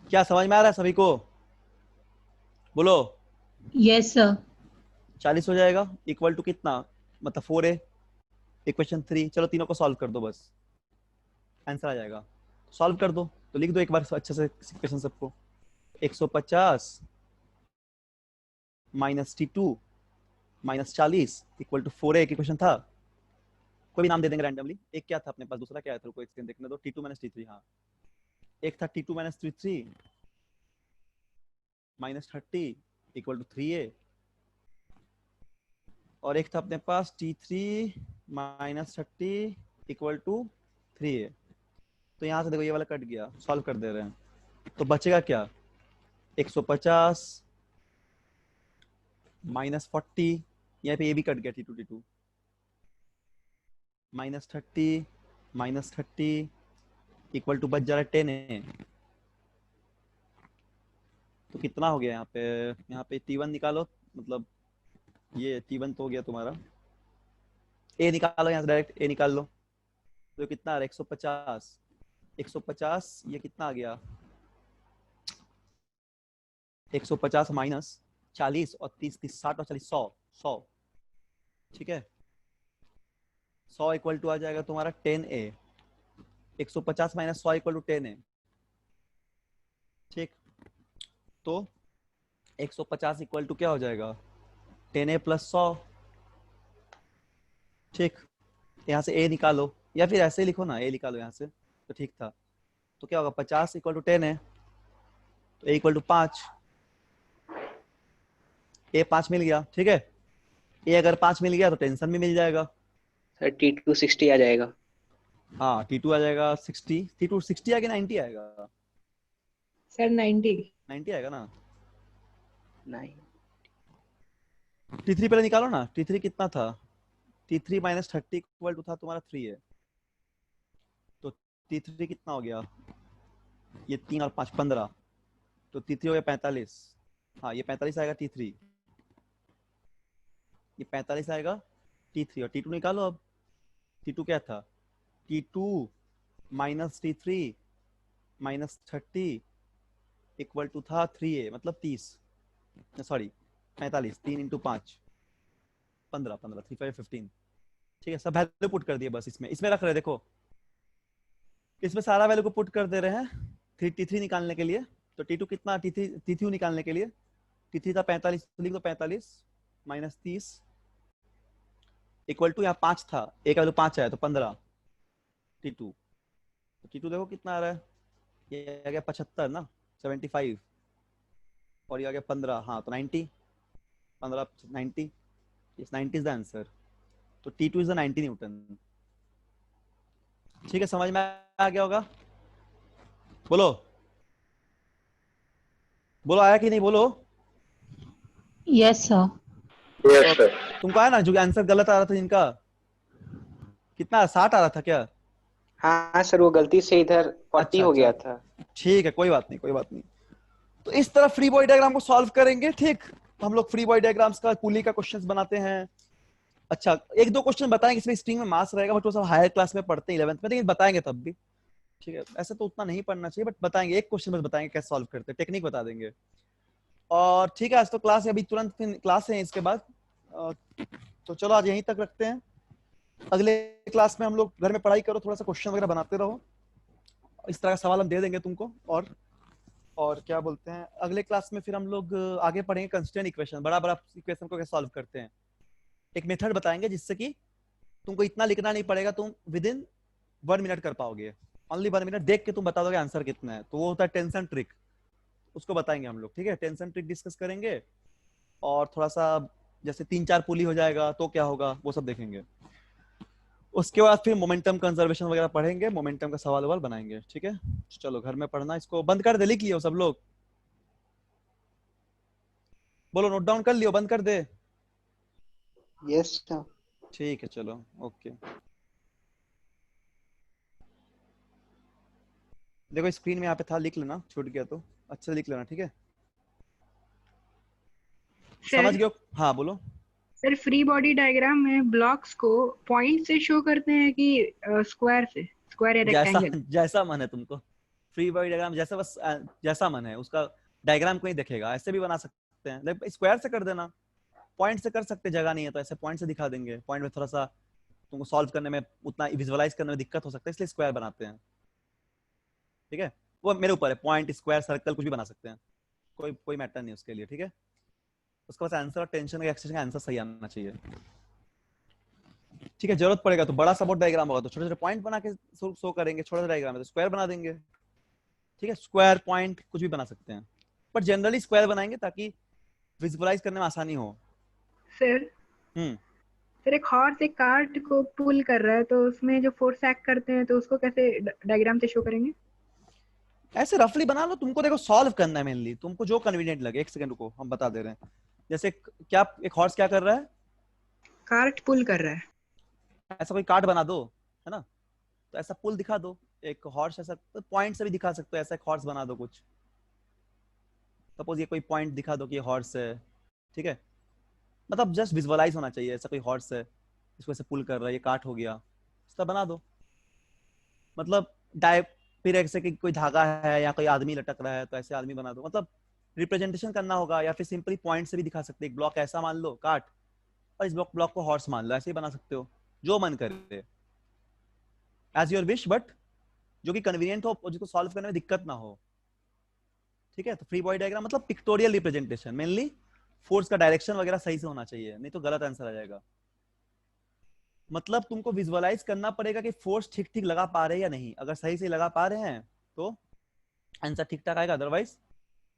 [SPEAKER 1] क्या समझ में आ रहा है सभी को, बोलो।
[SPEAKER 3] Yes sir.
[SPEAKER 1] 40 हो जाएगा, इक्वल टू कितना, मतलब 4a, इक्वेशन 3। चलो तीनों को सॉल्व कर दो, बस आंसर आ जाएगा। सॉल्व कर दो, तो लिख दो एक बार अच्छे से इक्वेशन सबको। 150 minus T2 minus 40 equal to 4a, एक इक्वेशन था, कोई भी नाम दे देंगे रैंडमली। एक क्या था अपने पास, दूसरा क्या था, कोई एक्सटेंड देखने दो, T2 माइनस T3, हाँ। एक था T2 minus T3 minus 30 equal to 3a, और एक था अपने पास T3 minus 30 equal to 3a। तो यहाँ से देखो ये वाला कट गया, सॉल्व कर दे रहे हैं, तो बचेगा क्या, 150 माइनस 40, यहाँ पे ये भी कट गया, T2 minus 30 minus 30 equal to बच जा रहा है 10a। तो कितना हो गया यहाँ पे T1 निकालो, मतलब ये T1 तो हो गया तुम्हारा, a निकालो यहाँ से, डायरेक्ट a निकाल लो। तो कितना आ रहा है, 150, 150, ये कितना आ गया, 150 माइनस 40 और 30, 30 60 और 40 100, 100, ठीक है। 100 इक्वल टू आ जाएगा तुम्हारा 10a, 150 minus 100 equal to 10a, ठीक, तो 150 इक्वल टू क्या हो जाएगा 10a प्लस 100। ठीक, यहाँ से a निकालो या फिर ऐसे ही लिखो ना, a निकालो यहाँ से तो ठीक था। तो क्या होगा 50 इक्वल टू 10 है तो a इक्वल टू 5, a 5 मिल गया। ठीक है, a अगर 5 मिल गया तो टेंशन भी मिल जाएगा।
[SPEAKER 2] सर T2 60 आ जाएगा।
[SPEAKER 1] हाँ T2 आ जाएगा 60, T2 60 आएगा 90 आएगा,
[SPEAKER 5] सर 90।
[SPEAKER 1] 90 आएगा ना।
[SPEAKER 2] नहीं,
[SPEAKER 1] T3 पहले निकालो ना, T3 कितना था, T3 माइनस 30 इक्वल टू था तुम्हारा 3 है, तो T3 कितना हो गया, ये 3 और 5 15, तो T3 हो गया 45। हाँ ये 45 आएगा T3, ये 45 आएगा T3 और T2 निकालो अब। T2 क्या था, T2 minus T3 minus 30 equal to था 3a मतलब 30, सॉरी 45, 3 इंटू 5 15, 15 3 5 15। ठीक है, सब वैल्यू पुट कर दिए बस, इसमें रख रहे, देखो इसमें सारा वैल्यू को पुट कर दे रहे हैं T3 निकालने के लिए। तो T2 कितना, T3 निकालने के लिए T3 था 45, तो लिख दो 45 माइनस 30 इक्वल टू, यहाँ 5 था, एक वैल्यू 5 आया तो 15 T2। तो T2 देखो कितना आ रहा है, ये आ गया 75 ना, 75 और ये आ गया 15, हाँ तो 90, 15 90, yes 90 is the answer। तो T2 is the 90 न्यूटन। ठीक है, समझ में आ गया होगा, बोलो बोलो आया कि नहीं, बोलो।
[SPEAKER 3] Yes sir.
[SPEAKER 4] Yes, sir.
[SPEAKER 1] तुमको आया ना, जो आंसर गलत आ रहा था जिनका, कितना 60 आ रहा था क्या।
[SPEAKER 2] हाँ सर, वो गलती से इधर 40
[SPEAKER 1] अच्छा
[SPEAKER 2] हो
[SPEAKER 1] अच्छा,
[SPEAKER 2] गया था।
[SPEAKER 1] ठीक है, कोई बात नहीं कोई बात नहीं। तो इस तरह फ्री बॉडी डायग्राम को सॉल्व करेंगे। ठीक, हम लोग फ्री बॉडी डायग्राम्स का पुली का क्वेश्चंस बनाते हैं। अच्छा, एक दो क्वेश्चन बताएंगे, इसमें स्ट्रिंग में मास रहेगा, बट वो सब हायर क्लास में पढ़ते हैं 11th में, लेकिन बताएंगे तब भी। ठीक है, ऐसे तो उतना नहीं पढ़ना चाहिए, बट बताएंगे, एक क्वेश्चन बस बताएंगे कैसे सॉल्व करते हैं, टेक्निक बता देंगे। और ठीक है, आज तो क्लास है, अभी तुरंत फिर क्लास है इसके बाद, तो चलो आज यहीं तक रखते हैं। अगले क्लास में हम लोग घर में पढ़ाई करो, थोड़ा सा क्वेश्चन वगैरह बनाते रहो, इस तरह का सवाल हम दे देंगे तुमको। और क्या बोलते हैं, अगले क्लास में फिर हम लोग आगे पढ़ेंगे कंस्टेंट इक्वेशन, बड़ा बड़ा इक्वेशन को कैसे सॉल्व करते हैं। एक मेथड बताएंगे जिससे कि तुमको इतना लिखना नहीं पड़ेगा, तुम विद इन 1 मिनट कर पाओगे, ओनली 1 मिनट देख के तुम बता दोगे आंसर कितना है। तो वो होता है टेंशन ट्रिक, उसको बताएंगे हम लोग। ठीक है, टेंशन ट्रिक डिस्कस करेंगे, और थोड़ा सा जैसे 3-4 पुली हो जाएगा तो क्या होगा वो सब देखेंगे। उसके बाद फिर मोमेंटम कंजर्वेशन वगैरह पढ़ेंगे, मोमेंटम का सवाल ववाल बनाएंगे। ठीक है, चलो घर में पढ़ना, इसको बंद कर दे, लिख लियो सब लोग, बोलो नोट डाउन कर लियो, बंद कर दे।
[SPEAKER 2] Yes sir.
[SPEAKER 1] ठीक है, चलो ओके। देखो स्क्रीन में यहाँ पे था, लिख लेना, छूट गया तो अच्छा लिख लेना। ठीक है, समझ
[SPEAKER 5] सर
[SPEAKER 1] गए हो? हाँ बोलो।
[SPEAKER 5] सर फ्री बॉडी डायग्राम में ब्लॉक्स को पॉइंट से शो करते हैं कि स्क्वायर से, स्क्वायर या
[SPEAKER 1] जैसा
[SPEAKER 5] रेक्टेंगल?
[SPEAKER 1] जैसा मन है तुमको, फ्री बॉडी डायग्राम जैसा, बस जैसा मन है उसका डायग्राम कोई देखेगा, ऐसे भी बना सकते हैं, लेकिन स्क्वायर से कर देना, पॉइंट से कर सकते हैं, जगह नहीं है तो ऐसे पॉइंट से दिखा देंगे। पॉइंट में थोड़ा सा तुमको सॉल्व करने में, उतना विजुअलाइज करने में दिक्कत हो सकता है, इसलिए स्क्वायर बनाते हैं। ठीक है, वो मेरे ऊपर है, पॉइंट स्क्वायर सर्कल कुछ भी बना सकते हैं, कोई कोई मैटर नहीं उसके लिए। ठीक है, उसका बस आंसर और टेंशन का एक्सटेंशन का आंसर सही आना चाहिए। ठीक है, जरूरत पड़ेगा तो बड़ा सपोर्ट डायग्राम होगा तो छोटे छोटे पॉइंट बना के शो करेंगे, छोटा सा डायग्राम है तो स्क्वायर बना देंगे। ठीक है, स्क्वायर पॉइंट कुछ भी बना सकते हैं, बट जनरली स्क्वायर बनाएंगे ताकि विजुअलाइज करने में आसानी हो।
[SPEAKER 5] सर
[SPEAKER 1] हम्म
[SPEAKER 5] सर एक हॉर्स एक कार्ट को पुल कर रहा है, तो उसमें जो फोर्स एक्ट करते हैं तो उसको कैसे डायग्राम से शो करेंगे?
[SPEAKER 1] ऐसे रफली बना लो, तुमको देखो सॉल्व करना है मेनली, तुमको जो कन्वीनियंट लगे। एक सेकंड को हम बता दे रहे हैं, जैसे क्या एक हॉर्स क्या कर रहा है,
[SPEAKER 5] कार्ट पुल कर रहा है।
[SPEAKER 1] ऐसा कोई कार्ड बना दो, है ना, तो ऐसा पुल दिखा दो, एक हॉर्स ऐसा, तो पॉइंट से भी दिखा सकते हो, ऐसा एक हॉर्स बना दो कुछ, सपोज ये कोई पॉइंट दिखा दो कि ये हॉर्स है। ठीक है, मतलब जस्ट विजुअलाइज होना चाहिए, ऐसा कोई हॉर्स है इसको ऐसे पुल कर रहा है, ये काट हो गया, इसका बना दो। मतलब फिर ऐसे कि कोई धागा है या कोई आदमी लटक रहा है तो ऐसे आदमी बना दो, मतलब रिप्रेजेंटेशन करना होगा। या फिर सिंपली पॉइंट से भी दिखा सकते हैं, एक ब्लॉक ऐसा मान लो काट, और इस ब्लॉक को हॉर्स मान लो, ऐसे ही बना सकते हो, जो मन करे, एज योर विश, बट जो कि कन्वीनियंट हो, जिसको सॉल्व करने में दिक्कत ना हो। ठीक है। तो फ्री बॉडी डायग्राम मतलब पिक्टोरियल रिप्रेजेंटेशन, मेनली फोर्स का डायरेक्शन वगैरह सही से होना चाहिए, नहीं तो गलत आंसर आ जाएगा। मतलब तुमको विजुअलाइज करना पड़ेगा कि फोर्स ठीक ठीक लगा पा रहे हैं या नहीं, अगर सही से लगा पा रहे हैं तो आंसर ठीक ठाक आएगा, अदरवाइज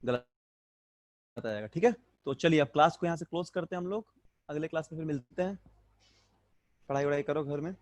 [SPEAKER 1] गलत आएगा। ठीक है, तो चलिए अब क्लास को यहाँ से क्लोज करते हैं हम लोग, अगले क्लास में फिर मिलते हैं। पढ़ाई वढ़ाई करो घर में।